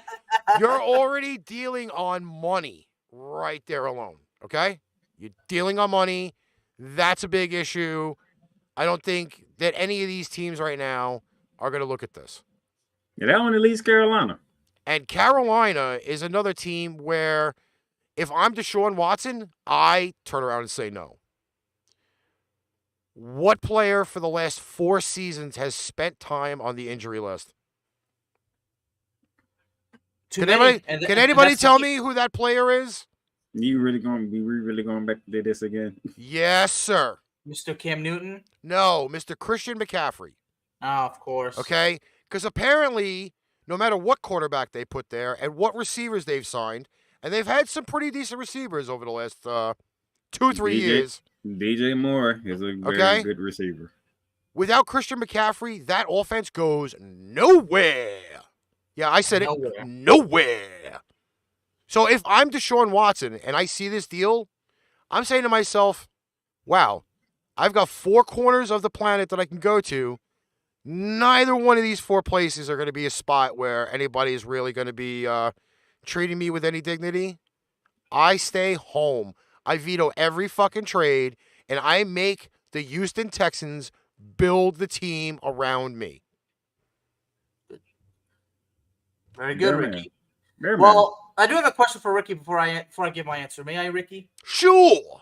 Speaker 1: already dealing on money right there alone, okay? You're dealing on money. That's a big issue. I don't think that any of these teams right now are going to look at this.
Speaker 3: Yeah, that one at least Carolina.
Speaker 1: And Carolina is another team where if I'm Deshaun Watson, I turn around and say no. What player for the last 4 seasons has spent time on the injury list? Can anybody tell me who that player is?
Speaker 3: You really going back to this again?
Speaker 1: Yes, sir.
Speaker 2: Mr. Cam Newton?
Speaker 1: No, Mr. Christian McCaffrey.
Speaker 2: Oh, of course.
Speaker 1: Okay? Because apparently, no matter what quarterback they put there and what receivers they've signed, and they've had some pretty decent receivers over the last 2-3 years.
Speaker 3: DJ Moore is a very good receiver.
Speaker 1: Without Christian McCaffrey, that offense goes nowhere. Yeah, I said
Speaker 2: Nowhere.
Speaker 1: it. Nowhere. So if I'm Deshaun Watson and I see this deal, I'm saying to myself, wow, I've got 4 corners of the planet that I can go to. Neither one of these 4 places are going to be a spot where anybody is really going to be treating me with any dignity. I stay home. I veto every fucking trade, and I make the Houston Texans build the team around me.
Speaker 2: Very good,
Speaker 3: Yeah,
Speaker 2: Ricky.
Speaker 3: Very
Speaker 2: Well, I do have a question for Ricky before I give my answer. May I, Ricky?
Speaker 1: Sure.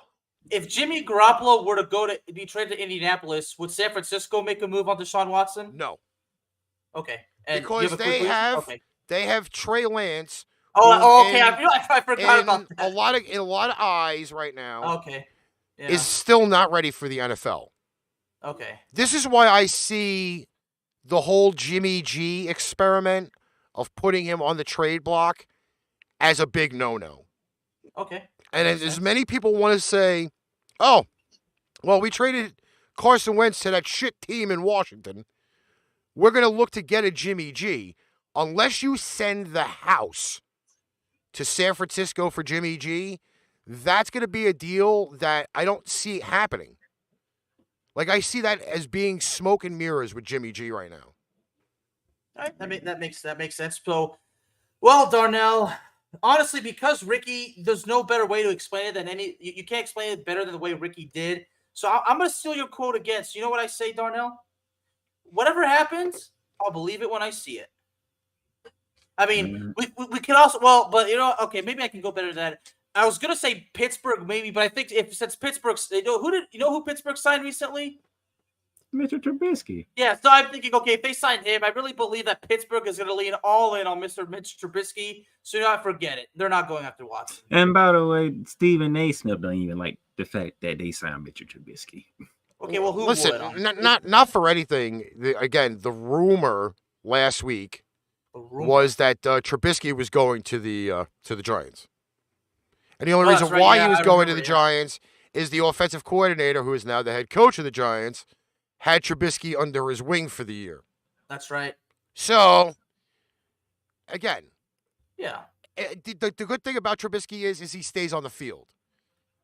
Speaker 2: If Jimmy Garoppolo were to be traded to Indianapolis, would San Francisco make a move on Deshaun Watson?
Speaker 1: No.
Speaker 2: Okay. And
Speaker 1: Because
Speaker 2: you have a quick
Speaker 1: they
Speaker 2: reason?
Speaker 1: have
Speaker 2: Okay.
Speaker 1: They have Trey Lance.
Speaker 2: Okay.
Speaker 1: in-
Speaker 2: I forgot about
Speaker 1: in
Speaker 2: that.
Speaker 1: a lot of eyes right now
Speaker 2: Okay. Yeah.
Speaker 1: is still not ready for the NFL.
Speaker 2: Okay.
Speaker 1: This is why I see the whole Jimmy G experiment of putting him on the trade block as a big no-no.
Speaker 2: Okay.
Speaker 1: And
Speaker 2: Makes
Speaker 1: as
Speaker 2: sense.
Speaker 1: many people want to say, oh, well, we traded Carson Wentz to that shit team in Washington. We're going to look to get a Jimmy G. Unless you send the house to San Francisco for Jimmy G, that's going to be a deal that I don't see happening. Like, I see that as being smoke and mirrors with Jimmy G right now.
Speaker 2: All right, that makes sense. So, well, Darnell, honestly, because Ricky, there's no better way to explain it than you can't explain it better than the way Ricky did. So I'm going to steal your quote again. So you know what I say, Darnell? Whatever happens, I'll believe it when I see it. I mean, we can also, well, but okay, maybe I can go better than that. I was going to say Pittsburgh maybe, but I think since Pittsburgh's, who Pittsburgh signed recently?
Speaker 3: Mr. Trubisky.
Speaker 2: Yeah, so I'm thinking, okay, if they signed him, I really believe that Pittsburgh is going to lean all in on Mr. Mitch Trubisky. So not forget it. They're not going after Watson.
Speaker 3: And by the way, Stephen A. Smith don't even like the fact that they signed Mr. Trubisky.
Speaker 2: Okay, well, who
Speaker 1: Listen,
Speaker 2: would?
Speaker 1: not for anything. Again, the rumor last week was that Trubisky was going to the Giants, and the only
Speaker 2: Oh,
Speaker 1: reason
Speaker 2: that's right.
Speaker 1: why
Speaker 2: Yeah,
Speaker 1: he was
Speaker 2: I
Speaker 1: going to
Speaker 2: remember,
Speaker 1: the
Speaker 2: yeah.
Speaker 1: Giants is the offensive coordinator, who is now the head coach of the Giants, had Trubisky under his wing for the year.
Speaker 2: That's right.
Speaker 1: So, again,
Speaker 2: Yeah.
Speaker 1: the good thing about Trubisky is he stays on the field.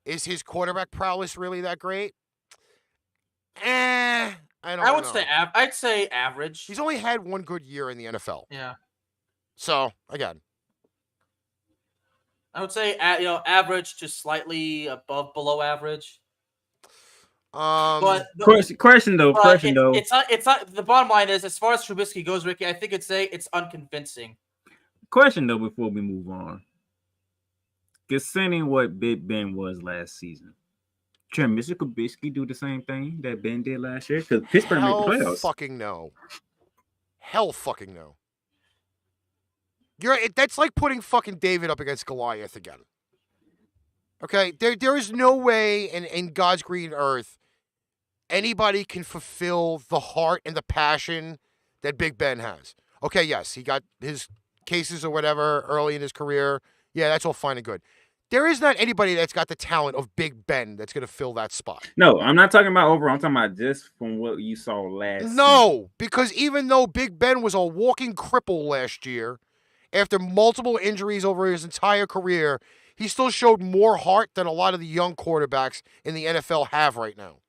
Speaker 1: Is his quarterback prowess really that great? I don't
Speaker 2: I would
Speaker 1: know.
Speaker 2: say I'd say average.
Speaker 1: He's only had one good year in the NFL.
Speaker 2: Yeah.
Speaker 1: So, again,
Speaker 2: I would say average to slightly below average. But
Speaker 3: Question though.
Speaker 2: it's not the bottom line is, as far as Trubisky goes, Ricky, I think it's unconvincing.
Speaker 3: Question though. Before we move on, considering what Big Ben was last season, can Mr. Trubisky do the same thing that Ben did last year? Because Pittsburgh made the
Speaker 1: hell
Speaker 3: playoffs.
Speaker 1: fucking no. Hell fucking no. That's like putting fucking David up against Goliath again. Okay, there is no way in God's green earth anybody can fulfill the heart and the passion that Big Ben has. Okay, yes, he got his cases or whatever early in his career. Yeah, that's all fine and good. There is not anybody that's got the talent of Big Ben that's going to fill that spot.
Speaker 3: No, I'm not talking about overall. I'm talking about just from what you saw last season.
Speaker 1: No, because even though Big Ben was a walking cripple last year, after multiple injuries over his entire career, he still showed more heart than a lot of the young quarterbacks in the NFL have right now.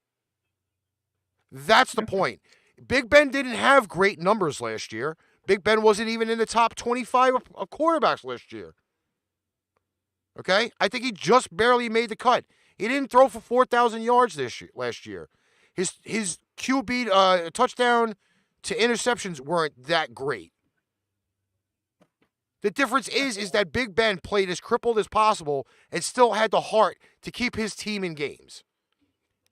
Speaker 1: That's the point. Big Ben didn't have great numbers last year. Big Ben wasn't even in the top 25 of quarterbacks last year. Okay? I think he just barely made the cut. He didn't throw for 4,000 yards last year. His QB touchdown to interceptions weren't that great. The difference is that Big Ben played as crippled as possible and still had the heart to keep his team in games.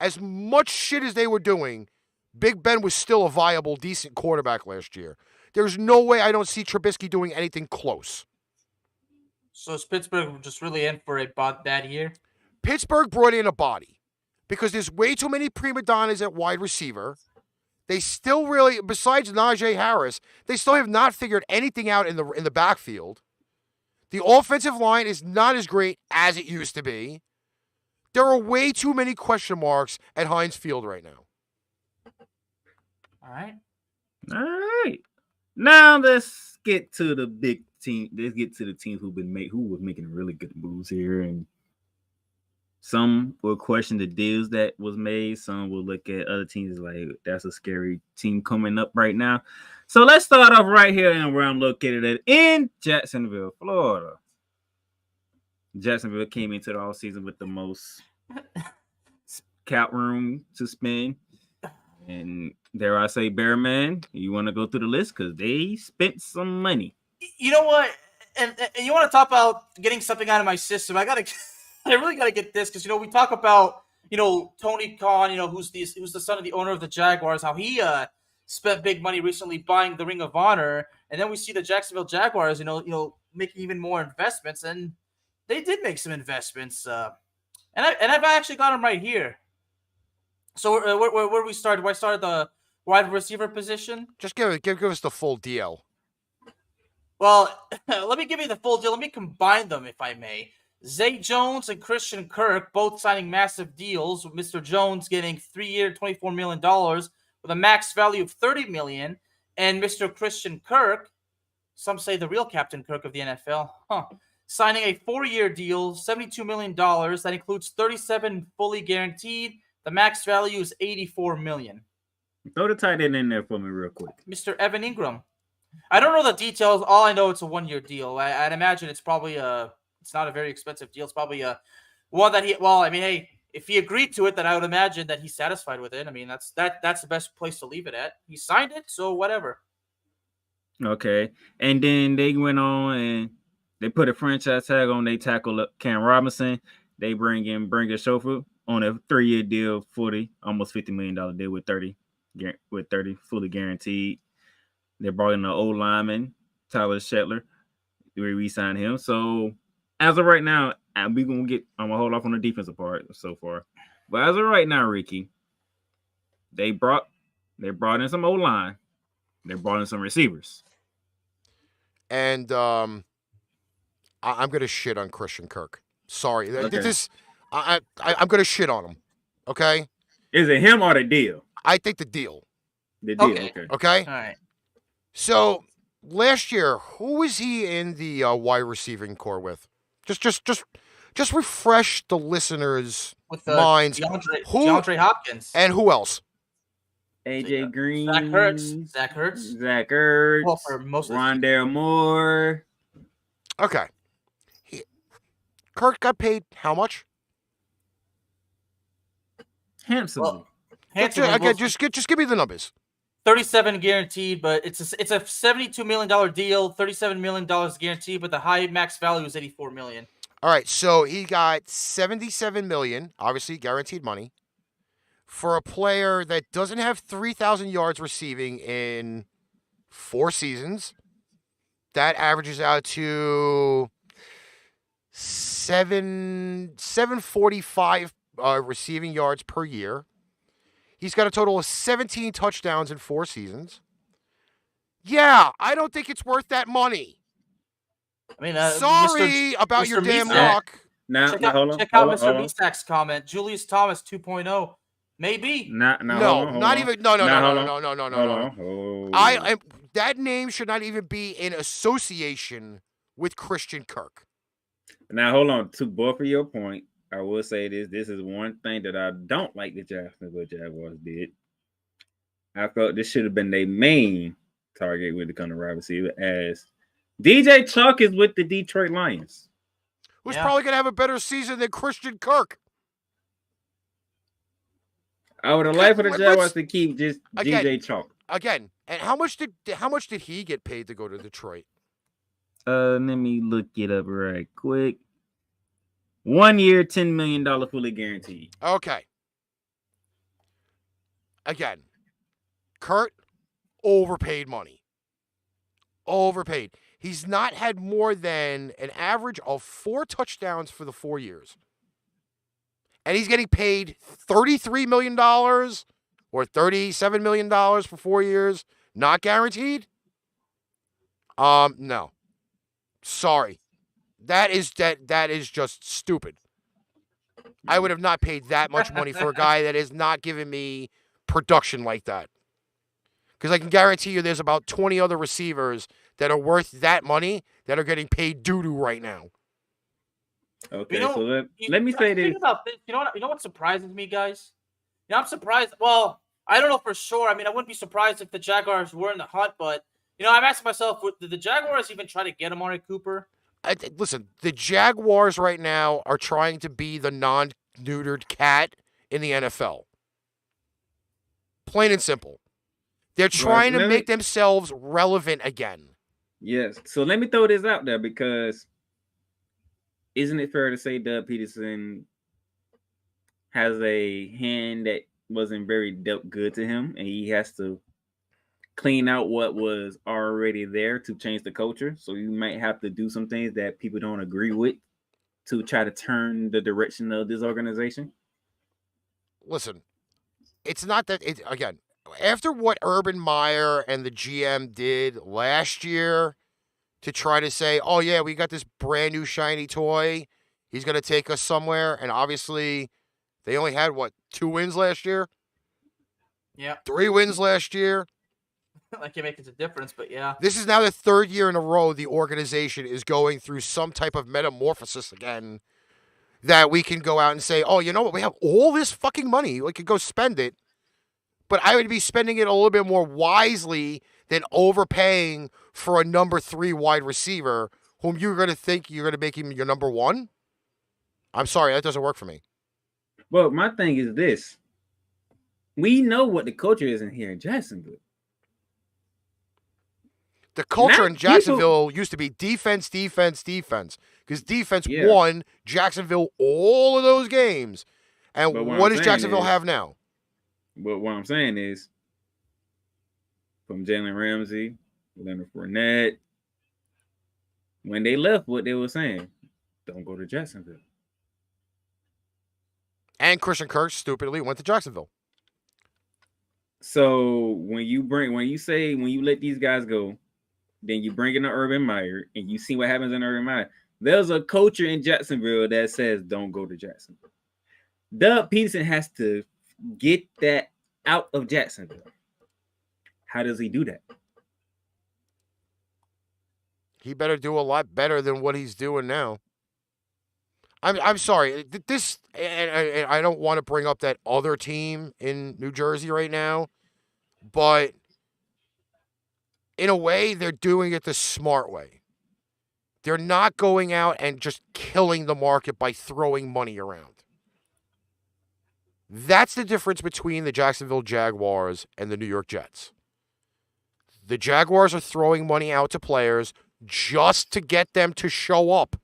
Speaker 1: As much shit as they were doing, Big Ben was still a viable, decent quarterback last year. There's no way I don't see Trubisky doing anything close.
Speaker 2: So is Pittsburgh just really in for a bad year?
Speaker 1: Pittsburgh brought in a body because there's way too many prima donnas at wide receiver. They still really, besides Najee Harris, they still have not figured anything out in the backfield. The offensive line is not as great as it used to be. There are way too many question marks at Heinz Field right now.
Speaker 2: All right.
Speaker 3: All right. Now let's get to the big team. Let's get to the teams who was making really good moves here, and some will question the deals that was made. Some will look at other teams like that's a scary team coming up right now. So let's start off right here and where I'm located at in Jacksonville, Florida. Jacksonville came into the offseason with the most cap room to spend. And dare I say, Bearman, you want to go through the list because they spent some money.
Speaker 2: You know what? And you want to talk about getting something out of my system? I really gotta get this because we talk about Tony Khan, who's the son of the owner of the Jaguars, how he spent big money recently buying the Ring of Honor, and then we see the Jacksonville Jaguars, making even more investments, and they did make some investments, and I've actually got them right here. So where we started? I started the wide receiver position.
Speaker 1: Just give us the full deal.
Speaker 2: Well, let me give you the full deal. Let me combine them, if I may. Zay Jones and Christian Kirk both signing massive deals, with Mr. Jones getting 3-year, $24 million with a max value of $30 million, and Mr. Christian Kirk, some say the real Captain Kirk of the NFL, signing a 4-year deal, $72 million. That includes 37 fully guaranteed. The max value is $84 million.
Speaker 3: Throw the tight end in there for me real quick.
Speaker 2: Mr. Evan Ingram. I don't know the details. All I know, it's a 1-year deal. I'd imagine it's probably it's not a very expensive deal. It's probably one that hey, if he agreed to it, then I would imagine that he's satisfied with it. I mean, that's the best place to leave it at. He signed it, so whatever.
Speaker 3: Okay. And then they went on and they put a franchise tag on. They tackle Cam Robinson. They bring in Chauffeur on a 3-year deal, almost $50 million deal with 30 fully guaranteed. They brought in an old lineman, Tyler Shetler. We re-signed him. So as of right now, I'm gonna hold off on the defensive part so far. But as of right now, Ricky, They brought in some O-line. They brought in some receivers.
Speaker 1: And I'm going to shit on Christian Kirk. Sorry.
Speaker 3: Okay.
Speaker 1: I'm going to shit on him. Okay?
Speaker 3: Is it him or the deal?
Speaker 1: I think the deal.
Speaker 3: The deal.
Speaker 2: Okay.
Speaker 3: Okay.
Speaker 1: Okay?
Speaker 2: All right.
Speaker 1: So, last year, who was he in the wide receiving core with? Just refresh the listeners'
Speaker 2: With
Speaker 1: minds.
Speaker 2: DeAndre Hopkins.
Speaker 1: And who else?
Speaker 3: AJ Green.
Speaker 2: Zach Ertz.
Speaker 3: Zach Ertz.
Speaker 2: Well, for most of the
Speaker 3: Rondale Moore.
Speaker 1: Okay. Kirk got paid how much?
Speaker 3: Handsomely.
Speaker 2: Handsome.
Speaker 1: Just give me the numbers.
Speaker 2: 37 guaranteed, but it's a $72 million deal, $37 million guaranteed, but the high max value is $84 million.
Speaker 1: All right, so he got $77 million, obviously guaranteed money, for a player that doesn't have 3,000 yards receiving in 4 seasons. That averages out to 745 receiving yards per year. He's got a total of 17 touchdowns in 4 seasons. Yeah, I don't think it's worth that money.
Speaker 2: I mean,
Speaker 1: sorry about your damn
Speaker 2: Misak.
Speaker 1: luck.
Speaker 2: Check out Mr. Misak's comment. Julius Thomas 2.0. Maybe.
Speaker 1: No. That name should not even be in association with Christian Kirk.
Speaker 3: Now, hold on. To both of your point, I will say this. This is one thing that I don't like the Jacksonville Jaguars did. I felt this should have been their main target when it comes to wide receiver, as DJ Chalk is with the Detroit Lions.
Speaker 1: Who's probably going to have a better season than Christian Kirk.
Speaker 3: I would have liked for the Jaguars to keep just DJ Chalk.
Speaker 1: Again, and how much did he get paid to go to Detroit?
Speaker 3: Let me look it up right quick. 1 year, $10 million fully guaranteed.
Speaker 1: Okay. Again, Kurt overpaid money. Overpaid. He's not had more than an average of 4 touchdowns for the 4 years. And he's getting paid $33 million or $37 million for 4 years. Not guaranteed? No. Sorry. That is just stupid. I would have not paid that much money for a guy that is not giving me production like that. Because I can guarantee you there's about 20 other receivers that are worth that money that are getting paid doo-doo right now.
Speaker 3: Okay, so let me say this.
Speaker 2: About this. You know what surprises me, guys? I'm surprised. Well, I don't know for sure. I mean, I wouldn't be surprised if the Jaguars were in the hunt, but I'm asking myself, did the Jaguars even try to get Amari Cooper?
Speaker 1: Listen, the Jaguars right now are trying to be the non-neutered cat in the NFL. Plain and simple. They're trying to make themselves relevant again.
Speaker 3: Yes. So let me throw this out there, because isn't it fair to say Doug Peterson has a hand that wasn't very dealt good to him, and he has to clean out what was already there to change the culture? So you might have to do some things that people don't agree with to try to turn the direction of this organization.
Speaker 1: Listen, it's not that again, after what Urban Meyer and the GM did last year to try to say, oh yeah, we got this brand new shiny toy, he's going to take us somewhere, and obviously they only had 2 wins last year?
Speaker 2: Yeah.
Speaker 1: 3 wins last year.
Speaker 2: That can make a difference, but yeah.
Speaker 1: This is now the 3rd year in a row the organization is going through some type of metamorphosis again, that we can go out and say, oh, you know what, we have all this fucking money, we could go spend it, but I would be spending it a little bit more wisely than overpaying for a number 3 wide receiver whom you're going to think you're going to make him your number 1. I'm sorry, that doesn't work for me.
Speaker 3: Well, my thing is this. We know what the culture is in here in Jacksonville.
Speaker 1: The culture in Jacksonville used to be defense. Because defense won Jacksonville all of those games. And what does Jacksonville have now?
Speaker 3: But what I'm saying is, from Jalen Ramsey, Leonard Fournette, when they left, what they were saying, don't go to Jacksonville.
Speaker 1: And Christian Kirk stupidly went to Jacksonville.
Speaker 3: So when you let these guys go, then you bring in an Urban Meyer, and you see what happens in Urban Meyer. There's a culture in Jacksonville that says don't go to Jacksonville. Doug Peterson has to get that out of Jacksonville. How does he do that?
Speaker 1: He better do a lot better than what he's doing now. I'm sorry. This, and I don't want to bring up that other team in New Jersey right now, but in a way, they're doing it the smart way. They're not going out and just killing the market by throwing money around. That's the difference between the Jacksonville Jaguars and the New York Jets. The Jaguars are throwing money out to players just to get them to show up,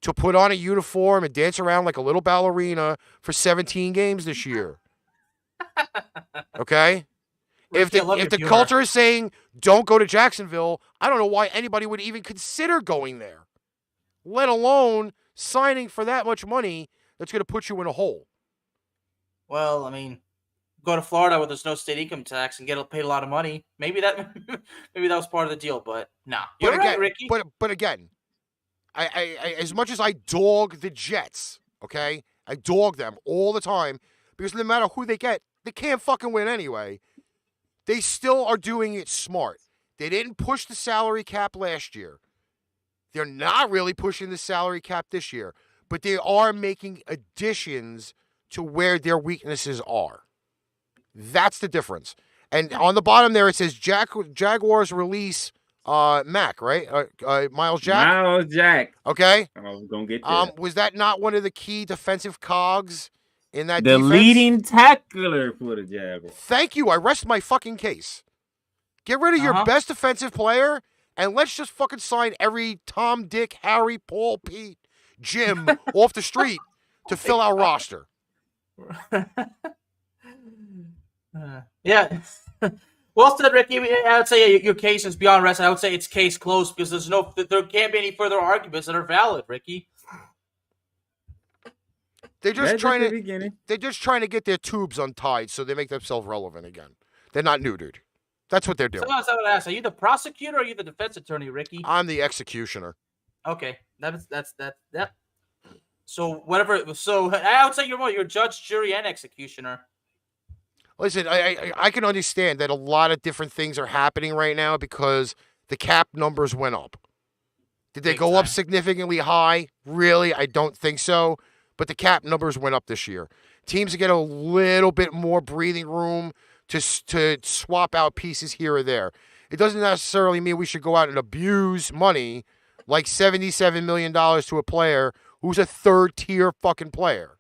Speaker 1: to put on a uniform and dance around like a little ballerina for 17 games this year. Okay? If the culture is saying don't go to Jacksonville, I don't know why anybody would even consider going there, let alone signing for that much money that's going to put you in a hole.
Speaker 2: Well, I mean, go to Florida where there's no state income tax and get paid a lot of money. Maybe that was part of the deal, but nah. You're right, Ricky.
Speaker 1: But again, I as much as I dog the Jets, okay, I dog them all the time because no matter who they get, they can't fucking win anyway. They still are doing it smart. They didn't push the salary cap last year. They're not really pushing the salary cap this year, but they are making additions to where their weaknesses are. That's the difference. And on the bottom there, it says Jaguars release Mac, right? Miles Jack?
Speaker 3: Miles Jack.
Speaker 1: Okay.
Speaker 3: I was going to get that.
Speaker 1: Was that not one of the key defensive cogs in that
Speaker 3: the
Speaker 1: defense?
Speaker 3: leading tackler for the Jaguars?
Speaker 1: Thank you. I rest my fucking case. Get rid of your best defensive player, and let's just fucking sign every Tom, Dick, Harry, Paul, Pete, Jim off the street to fill our roster.
Speaker 2: Yeah. Well said, Ricky. I would say your case is beyond rest. I would say it's case closed because there can't be any further arguments that are valid, Ricky.
Speaker 1: They're just trying to get their tubes untied so they make themselves relevant again. They're not neutered. That's what they're doing.
Speaker 2: So I would ask: are you the prosecutor or are you the defense attorney, Ricky?
Speaker 1: I'm the executioner.
Speaker 2: Okay, that's that. So whatever. So I would say you're judge, jury, and executioner.
Speaker 1: Listen, I can understand that a lot of different things are happening right now because the cap numbers went up. Did they go up significantly high? Really? I don't think so. But the cap numbers went up this year. Teams get a little bit more breathing room to swap out pieces here or there. It doesn't necessarily mean we should go out and abuse money like $77 million to a player who's a third-tier fucking player.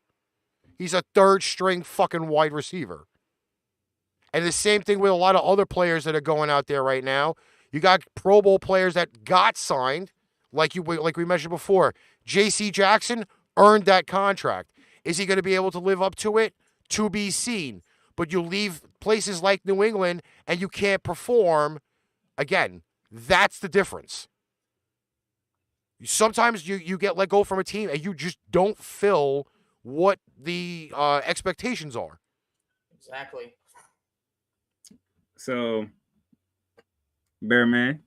Speaker 1: He's a third-string fucking wide receiver. And the same thing with a lot of other players that are going out there right now. You got Pro Bowl players that got signed, like we mentioned before. J.C. Jackson earned that contract. Is he going to be able to live up to it? To be seen. But you leave places like New England and you can't perform. Again, that's the difference. Sometimes you get let go from a team and you just don't fill what the expectations are.
Speaker 2: Exactly.
Speaker 3: So, Bearman,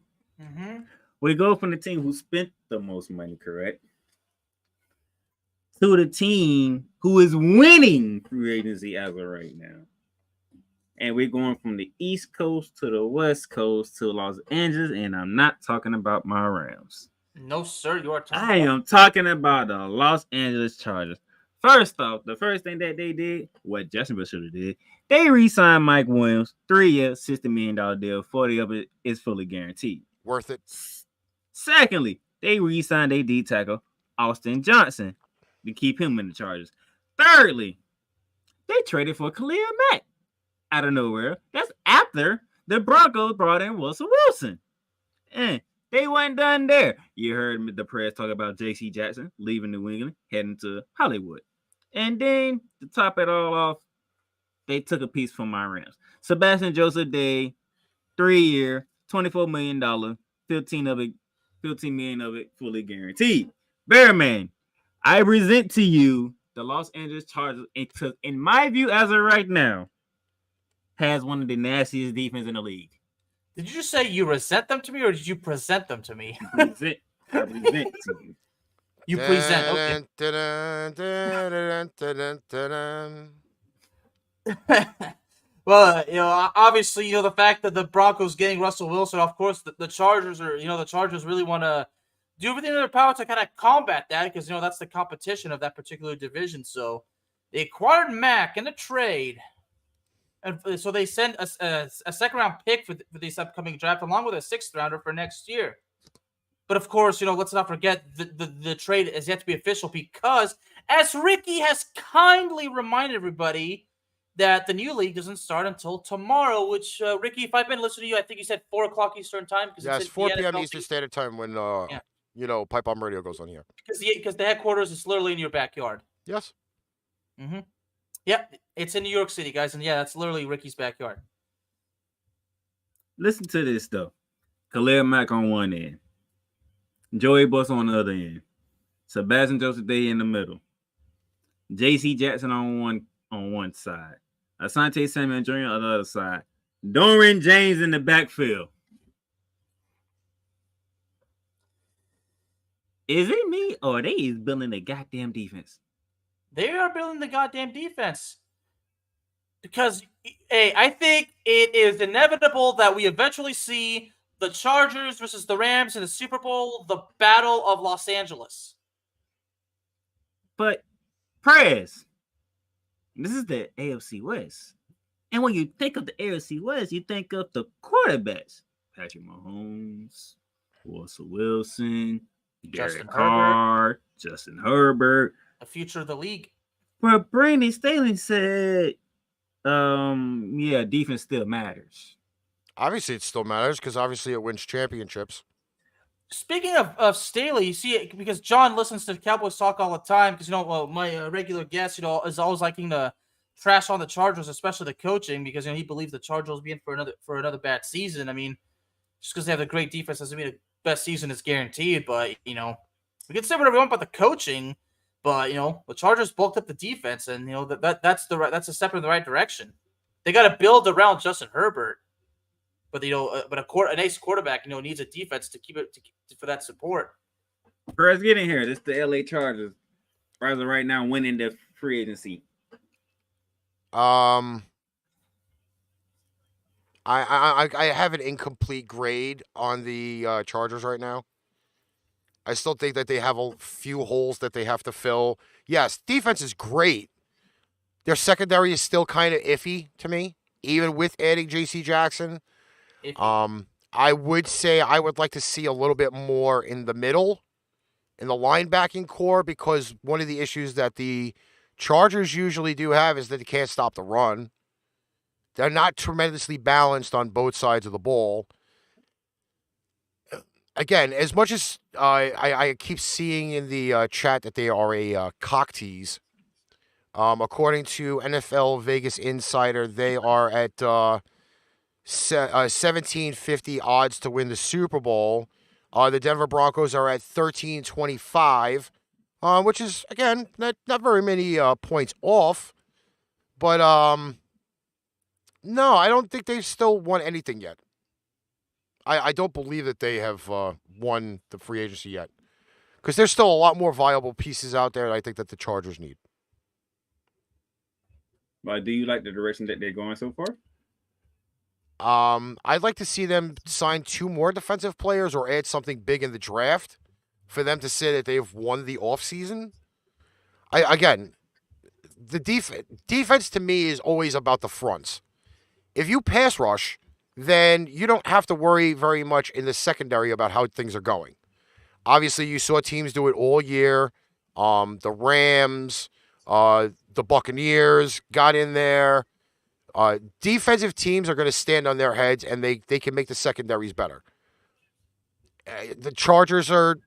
Speaker 3: we go from the team who spent the most money, correct, to the team who is winning free agency as of right now. And we're going from the East Coast to the West Coast to Los Angeles, and I'm not talking about my Rams.
Speaker 2: No, sir, you are talking
Speaker 3: I am talking about the Los Angeles Chargers. First off, the first thing that they did, what Jacksonville should have did, they re-signed Mike Williams, 3-year, $60 million deal. 40 of it is fully guaranteed.
Speaker 1: Worth it.
Speaker 3: Secondly, they re-signed a D tackle, Austin Johnson, to keep him in the Chargers. Thirdly, they traded for Khalil Mack out of nowhere. That's after the Broncos brought in Russell Wilson. And they weren't done there. You heard the press talk about J.C. Jackson leaving New England, heading to Hollywood. And then, to top it all off, they took a piece from my Rams. Sebastian Joseph Day, 3-year, $24 million, 15 million of it fully guaranteed. Bearman, I present to you the Los Angeles Chargers. In my view, as of right now, has one of the nastiest defense in the league.
Speaker 2: Did you just say you resent them to me, or did you present them to me?
Speaker 3: I present to you.
Speaker 2: You present. Okay.
Speaker 1: Dun, dun, dun, dun, dun, dun, dun.
Speaker 2: Well, obviously, the fact that the Broncos getting Russell Wilson, of course, the Chargers are, the Chargers really want to do everything in their power to kind of combat that because, that's the competition of that particular division. So they acquired Mack in a trade. And so they sent a second-round pick for this upcoming draft along with a sixth-rounder for next year. But, of course, let's not forget the trade is yet to be official because, as Ricky has kindly reminded everybody, that the new league doesn't start until tomorrow, which, Ricky, if I've been listening to you, I think you said 4 o'clock Eastern time.
Speaker 1: Yes, 4 p.m. Eastern Standard Time when, Pipe Bomb Radio goes on here.
Speaker 2: Because the headquarters is literally in your backyard.
Speaker 1: Yes.
Speaker 2: Mm-hmm. Yeah, it's in New York City, guys, and that's literally Ricky's backyard.
Speaker 3: Listen to this, though. Khalil Mack on one end. Joey Buss on the other end. Sebastian Joseph Day in the middle. J.C. Jackson on one side. Asante Samuel Jr. on the other side. Dorian James in the backfield. Is it me or they is building a goddamn defense?
Speaker 2: They are building the goddamn defense. Because, hey, I think it is inevitable that we eventually see the Chargers versus the Rams in the Super Bowl, the Battle of Los Angeles.
Speaker 3: But, Prez, this is the AFC West. And when you think of the AFC West, you think of the quarterbacks. Patrick Mahomes, Russell Wilson, Derek Carr, Justin Herbert.
Speaker 2: The future of the league.
Speaker 3: But Brandon Staley said, defense still matters.
Speaker 1: Obviously, it still matters because obviously it wins championships.
Speaker 2: Speaking of Staley, you see, because John listens to Cowboys talk all the time, because my regular guest, is always liking to trash on the Chargers, especially the coaching, because he believes the Chargers will be in for another bad season. I mean, just because they have a great defense doesn't mean the best season is guaranteed. But we can say whatever we want about the coaching, but the Chargers bulked up the defense, and that's a step in the right direction. They got to build around Justin Herbert. But an ace quarterback, needs a defense to keep it for that support.
Speaker 3: First, get in here. This is the LA Chargers. Right now, winning the free agency.
Speaker 1: I have an incomplete grade on the Chargers right now. I still think that they have a few holes that they have to fill. Yes, defense is great. Their secondary is still kind of iffy to me, even with adding J.C. Jackson. I would say I would like to see a little bit more in the middle, in the linebacking core, because one of the issues that the Chargers usually do have is that they can't stop the run. They're not tremendously balanced on both sides of the ball. Again, as much as I keep seeing in the chat that they are a cock tease, according to NFL Vegas Insider, they are at 1750 odds to win the Super Bowl. The Denver Broncos are at 1325, which is, again, not very many points off. But, no, I don't think they've still won anything yet. I don't believe that they have won the free agency yet. Because there's still a lot more viable pieces out there that I think that the Chargers need.
Speaker 3: But do you like the direction that they're going so far?
Speaker 1: I'd like to see them sign 2 more defensive players or add something big in the draft for them to say that they've won the offseason. The defense to me is always about the fronts. If you pass rush, then you don't have to worry very much in the secondary about how things are going. Obviously, you saw teams do it all year. The Rams, the Buccaneers got in there. Defensive teams are going to stand on their heads, and they can make the secondaries better. The Chargers are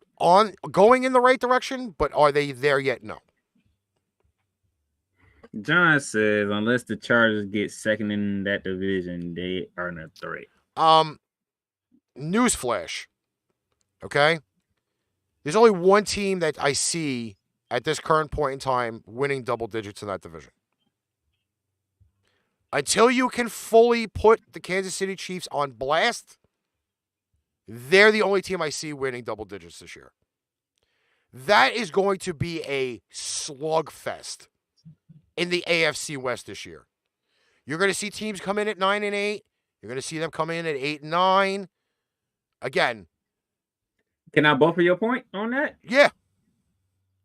Speaker 1: going in the right direction, but are they there yet? No.
Speaker 3: John says, unless the Chargers get second in that division, they are not a threat.
Speaker 1: Newsflash. Okay? There's only one team that I see at this current point in time winning double digits in that division. Until you can fully put the Kansas City Chiefs on blast, they're the only team I see winning double digits this year. That is going to be a slugfest in the AFC West this year. You're going to see teams come in at 9-8. You're going to see them come in at 8-9. Again.
Speaker 3: Can I buffer your point on that?
Speaker 1: Yeah.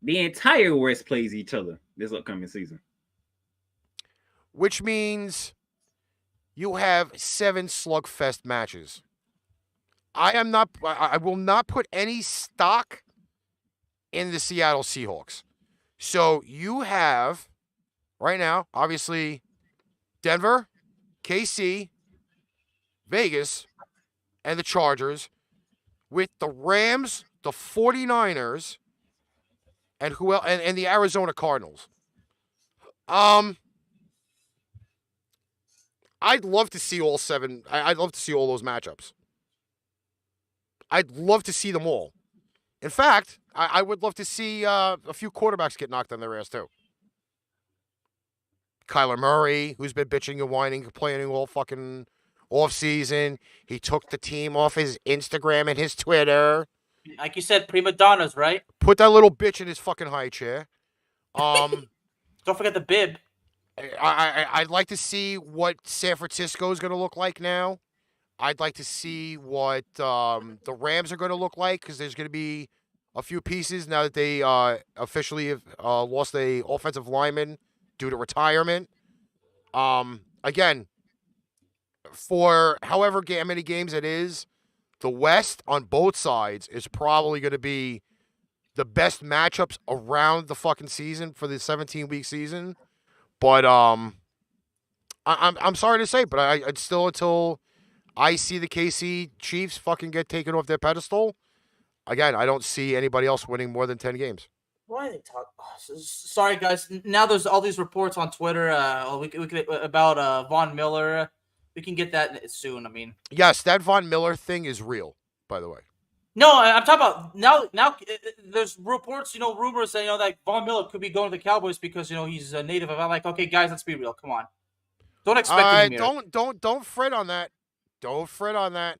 Speaker 3: The entire West plays each other this upcoming season.
Speaker 1: Which means you have 7 slugfest matches. I will not put any stock in the Seattle Seahawks. So you have, right now, obviously, Denver, KC, Vegas, and the Chargers, with the Rams, the 49ers, and who else? And the Arizona Cardinals. I'd love to see all 7. I'd love to see all those matchups. I'd love to see them all. In fact, I would love to see a few quarterbacks get knocked on their ass too. Kyler Murray, who's been bitching and whining, complaining all fucking off season. He took the team off his Instagram and his Twitter.
Speaker 2: Like you said, prima donnas, right?
Speaker 1: Put that little bitch in his fucking high chair.
Speaker 2: Don't forget the bib.
Speaker 1: I'd like to see what San Francisco is going to look like now. I'd like to see what the Rams are going to look like, because there's going to be a few pieces now that they officially have lost a offensive lineman due to retirement. Again, for however many games it is, the West on both sides is probably going to be the best matchups around the fucking season for the 17-week season. But I'm sorry to say, but I'd still, until I see the KC Chiefs fucking get taken off their pedestal, again, I don't see anybody else winning more than 10 games.
Speaker 2: Why are they talking? Sorry, guys. Now there's all these reports on Twitter. We could about Von Miller. We can get that soon. I mean,
Speaker 1: yes, that Von Miller thing is real, by the way.
Speaker 2: no, I'm talking about now. There's reports, rumors that that Von Miller could be going to the Cowboys because he's a native of. I'm like, okay, guys, let's be real. Come on, don't expect any miracles.
Speaker 1: Don't fret on that. Don't fret on that.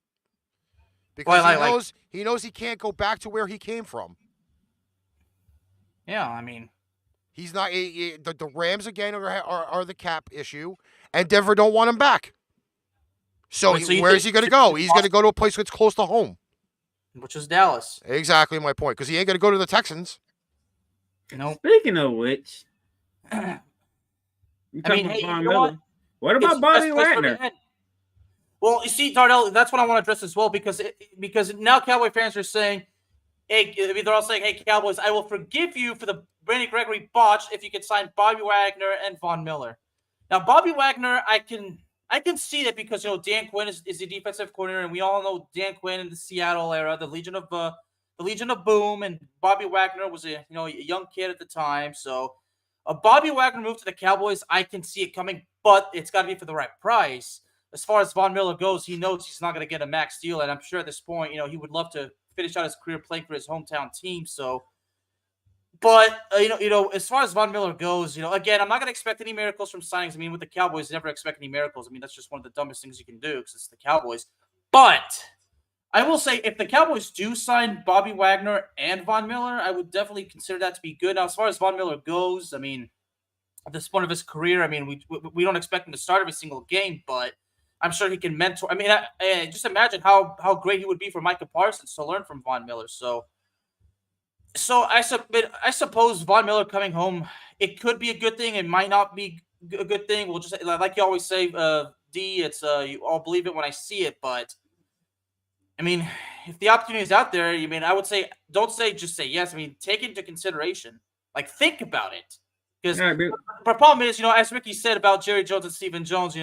Speaker 1: Because he knows he can't go back to where he came from.
Speaker 2: Yeah, I mean,
Speaker 1: he's not. The Rams again are the cap issue, and Denver don't want him back. So, where is he going to go? He's going to go to a place that's close to home,
Speaker 2: which is Dallas.
Speaker 1: Exactly my point. Because he ain't going to go to the Texans.
Speaker 3: Speaking of which,
Speaker 2: hey,
Speaker 3: what about Bobby Wagner?
Speaker 2: Well, you see, Darnell, that's what I want to address as well, because now Cowboy fans are saying, hey, they're all saying, hey, Cowboys, I will forgive you for the Randy Gregory botch if you can sign Bobby Wagner and Von Miller. Now, Bobby Wagner, I can see that because Dan Quinn is the defensive coordinator, and we all know Dan Quinn in the Seattle era, the Legion of Boom, and Bobby Wagner was a young kid at the time. So, a Bobby Wagner move to the Cowboys, I can see it coming, but it's got to be for the right price. As far as Von Miller goes, he knows he's not going to get a max deal, and I'm sure at this point, he would love to finish out his career playing for his hometown team. So, but as far as Von Miller goes, again, I'm not going to expect any miracles from signings. I mean, with the Cowboys, you never expect any miracles. I mean, that's just one of the dumbest things you can do because it's the Cowboys. But I will say, if the Cowboys do sign Bobby Wagner and Von Miller, I would definitely consider that to be good. Now, as far as Von Miller goes, I mean, at this point of his career, I mean, we don't expect him to start every single game, but I'm sure he can mentor. I mean, just imagine how great he would be for Micah Parsons to learn from Von Miller. So I suppose Von Miller coming home, it could be a good thing. It might not be a good thing. We'll just, like you always say, D, it's you all believe it when I see it. But I mean, if the opportunity is out there, I would say just say yes. I mean, take it into consideration. Like, think about it. Because the problem is, as Ricky said about Jerry Jones and Stephen Jones,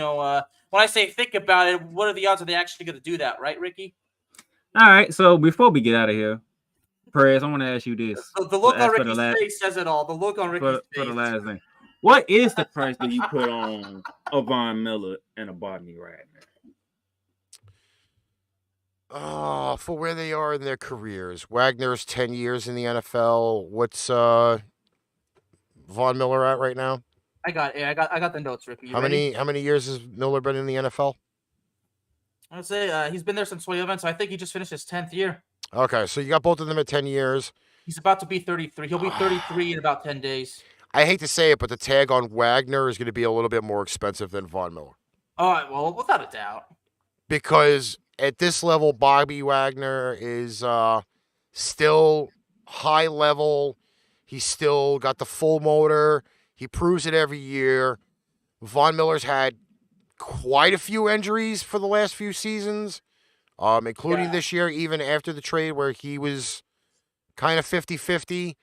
Speaker 2: when I say think about it, what are the odds are they actually going to do that, right, Ricky?
Speaker 3: All right, so before we get out of here, Perez, I want to ask you this.
Speaker 2: The look on Ricky's face says it all. The look on Ricky's face.
Speaker 3: For the last thing. What is the price that you put on a Von Miller and a Bobby Wagner?
Speaker 1: For where they are in their careers. Wagner's 10 years in the NFL. What's Von Miller at right now?
Speaker 2: I got the notes, Ricky. You
Speaker 1: How
Speaker 2: ready?
Speaker 1: many years has Miller been in the NFL?
Speaker 2: I'd say he's been there since 2011, so I think he just finished his 10th year.
Speaker 1: Okay, so you got both of them at 10 years.
Speaker 2: He's about to be 33. He'll be 33 in about 10 days.
Speaker 1: I hate to say it, but the tag on Wagner is going to be a little bit more expensive than Von Miller.
Speaker 2: All right, well, without a doubt.
Speaker 1: Because at this level, Bobby Wagner is still high level. He's still got the full motor. He proves it every year. Von Miller's had quite a few injuries for the last few seasons, including this year, even after the trade where he was kind of 50-50.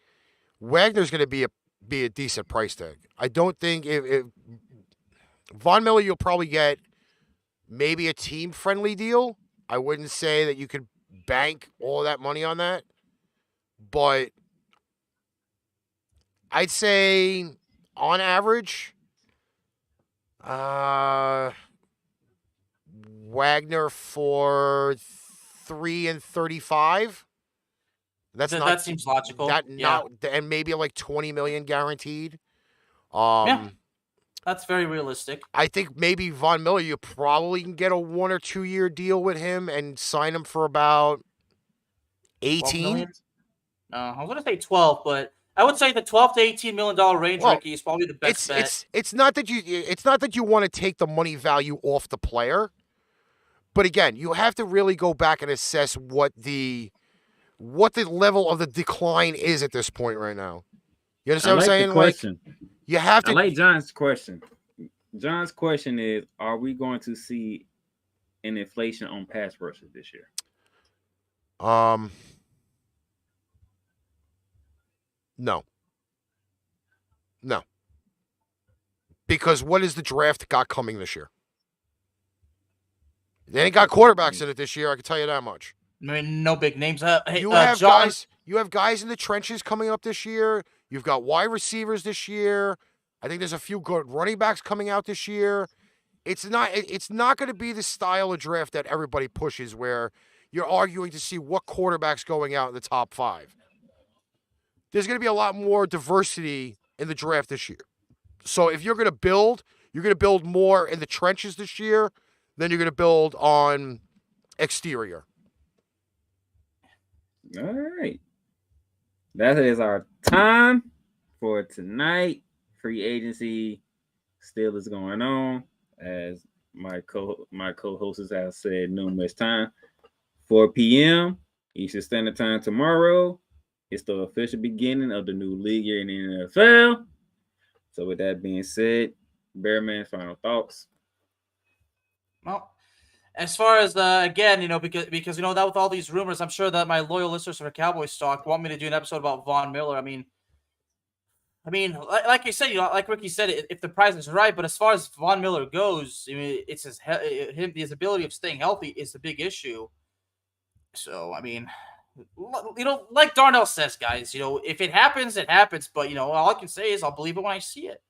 Speaker 1: Wagner's going to be a decent price tag. I don't think if Von Miller, you'll probably get maybe a team-friendly deal. I wouldn't say that you could bank all that money on that. But I'd say, on average, Wagner for 3 and 35.
Speaker 2: That seems logical.
Speaker 1: And maybe like 20 million guaranteed.
Speaker 2: That's very realistic.
Speaker 1: I think maybe Von Miller, you probably can get a 1 or 2 year deal with him and sign him for about 18.
Speaker 2: I was gonna say 12, but I would say the 12 to 18 million dollar range, Ricky, is probably the best bet.
Speaker 1: It's not that you want to take the money value off the player, but again, you have to really go back and assess what the level of the decline is at this point right now. You understand what I'm saying?
Speaker 3: The question.
Speaker 1: You have to.
Speaker 3: I like John's question. John's question is: are we going to see an inflation on pass rushers this year?
Speaker 1: No. Because what is the draft got coming this year? They ain't got quarterbacks in it this year. I can tell you that much.
Speaker 2: I mean, no big names.
Speaker 1: You have guys in the trenches coming up this year. You've got wide receivers this year. I think there's a few good running backs coming out this year. It's not going to be the style of draft that everybody pushes where you're arguing to see what quarterback's going out in the top 5. There's going to be a lot more diversity in the draft this year. So if you're going to build more in the trenches this year than you're going to build on exterior.
Speaker 3: All right. That is our time for tonight. Free agency still is going on, as my co-hosts have said numerous times. 4 p.m. Eastern Standard Time tomorrow. It's the official beginning of the new league year in the NFL. So with that being said, Bearman's final thoughts.
Speaker 2: Well, as far as again, because that with all these rumors, I'm sure that my loyal listeners for Cowboys stock want me to do an episode about Von Miller. I mean, like you said, like Ricky said, if the price is right. But as far as Von Miller goes, I mean, it's his ability of staying healthy is the big issue. So I mean, like Darnell says, guys, if it happens, it happens. But all I can say is I'll believe it when I see it.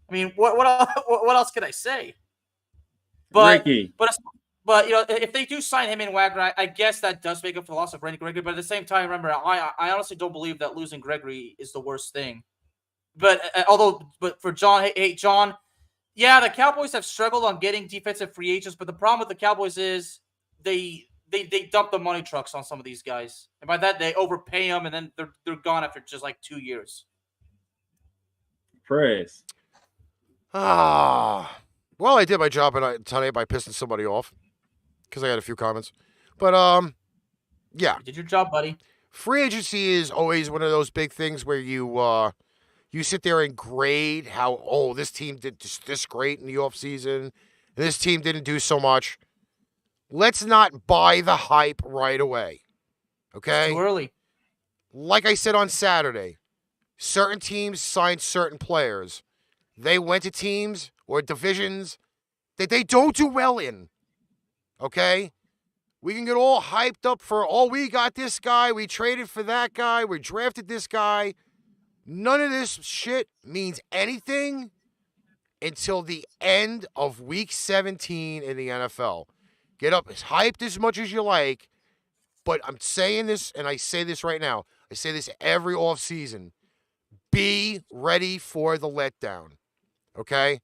Speaker 2: I mean, what else can I say? But
Speaker 3: Ricky.
Speaker 2: But if they do sign him in Wagner, I guess that does make up for the loss of Randy Gregory. But at the same time, remember, I honestly don't believe that losing Gregory is the worst thing. But for John, hey John, yeah, the Cowboys have struggled on getting defensive free agents. But the problem with the Cowboys is they dump the money trucks on some of these guys, and by that they overpay them, and then they're gone after just like 2 years.
Speaker 3: Press.
Speaker 1: Well, I did my job tonight by pissing somebody off because I had a few comments. But yeah,
Speaker 2: You did your job, buddy.
Speaker 1: free agency is always one of those big things where you sit there and grade how this team did this great in the offseason, and this team didn't do so much. Let's not buy the hype right away. Okay?
Speaker 2: It's too early.
Speaker 1: Like I said on Saturday, certain teams signed certain players. They went to teams or divisions that they don't do well in. Okay? We can get all hyped up for, we got this guy, we traded for that guy, we drafted this guy. None of this shit means anything until the end of week 17 in the NFL. Get up as hyped as much as you like, but I'm saying this, and I say this right now. I say this every offseason. Be ready for the letdown. Okay?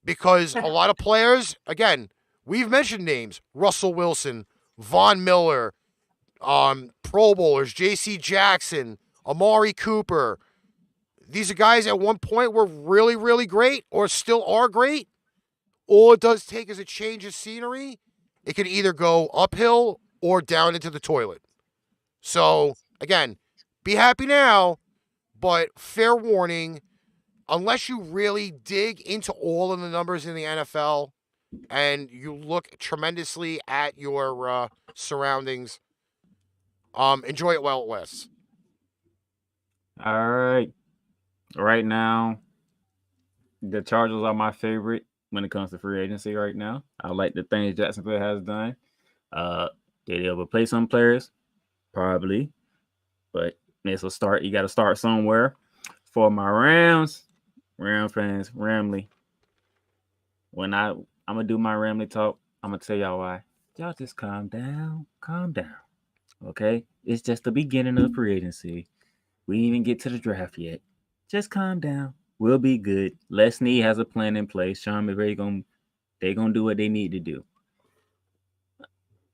Speaker 1: Because a lot of players, again, we've mentioned names: Russell Wilson, Von Miller, Pro Bowlers, J.C. Jackson, Amari Cooper. These are guys at one point were really, really great or still are great. All it does take is a change of scenery. It could either go uphill or down into the toilet. So, again, be happy now, but fair warning, unless you really dig into all of the numbers in the NFL and you look tremendously at your surroundings, enjoy it while it lasts.
Speaker 3: All right. Right now, the Chargers are my favorite when it comes to free agency right now. I like the things Jacksonville has done. Did they overplay some players? Probably. But it's a start. You got to start somewhere. For my Ram fans, Ramley. When I'm going to do my Ramley talk, I'm going to tell y'all why. Y'all just calm down. Calm down. Okay? It's just the beginning of free agency. We didn't even get to the draft yet. Just calm down. We'll be good. Les Snead has a plan in place. Sean McVay they're gonna do what they need to do.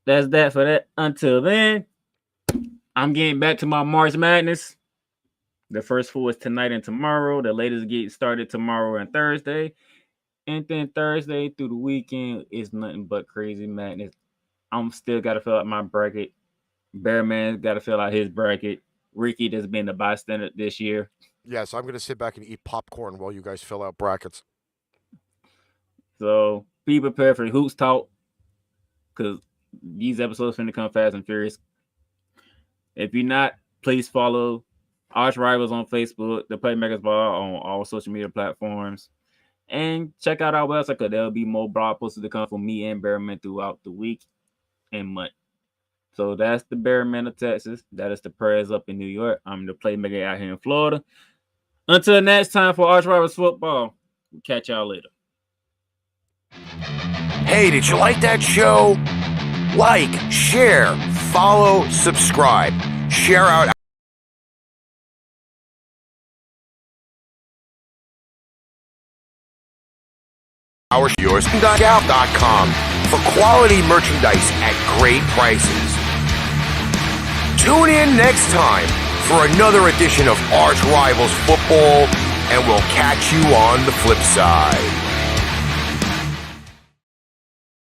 Speaker 3: That's that for that. Until then, I'm getting back to my March Madness. The first four is tonight and tomorrow. The latest get started tomorrow and Thursday. And then Thursday through the weekend is nothing but crazy madness. I'm still gotta fill out my bracket. Bearman's gotta fill out his bracket. Ricky that's been the bystander this year.
Speaker 1: Yes, I'm going to sit back and eat popcorn while you guys fill out brackets.
Speaker 3: So be prepared for the Hoops Talk because these episodes finna come fast and furious. If you're not, please follow ArchRivals on Facebook, the Playmakers Bar on all social media platforms, and check out our website because there'll be more blog posts to come from me and Bearman throughout the week and month. So that's the Bearman of Texas. That is the Prayers up in New York. I'm the Playmaker out here in Florida. Until next time for ArchRivals Football, we'll catch y'all later.
Speaker 1: Hey, did you like that show? Like, share, follow, subscribe. Share out our yours.com for quality merchandise at great prices. Tune in next time for another edition of ArchRivals Football, and we'll catch you on the flip side.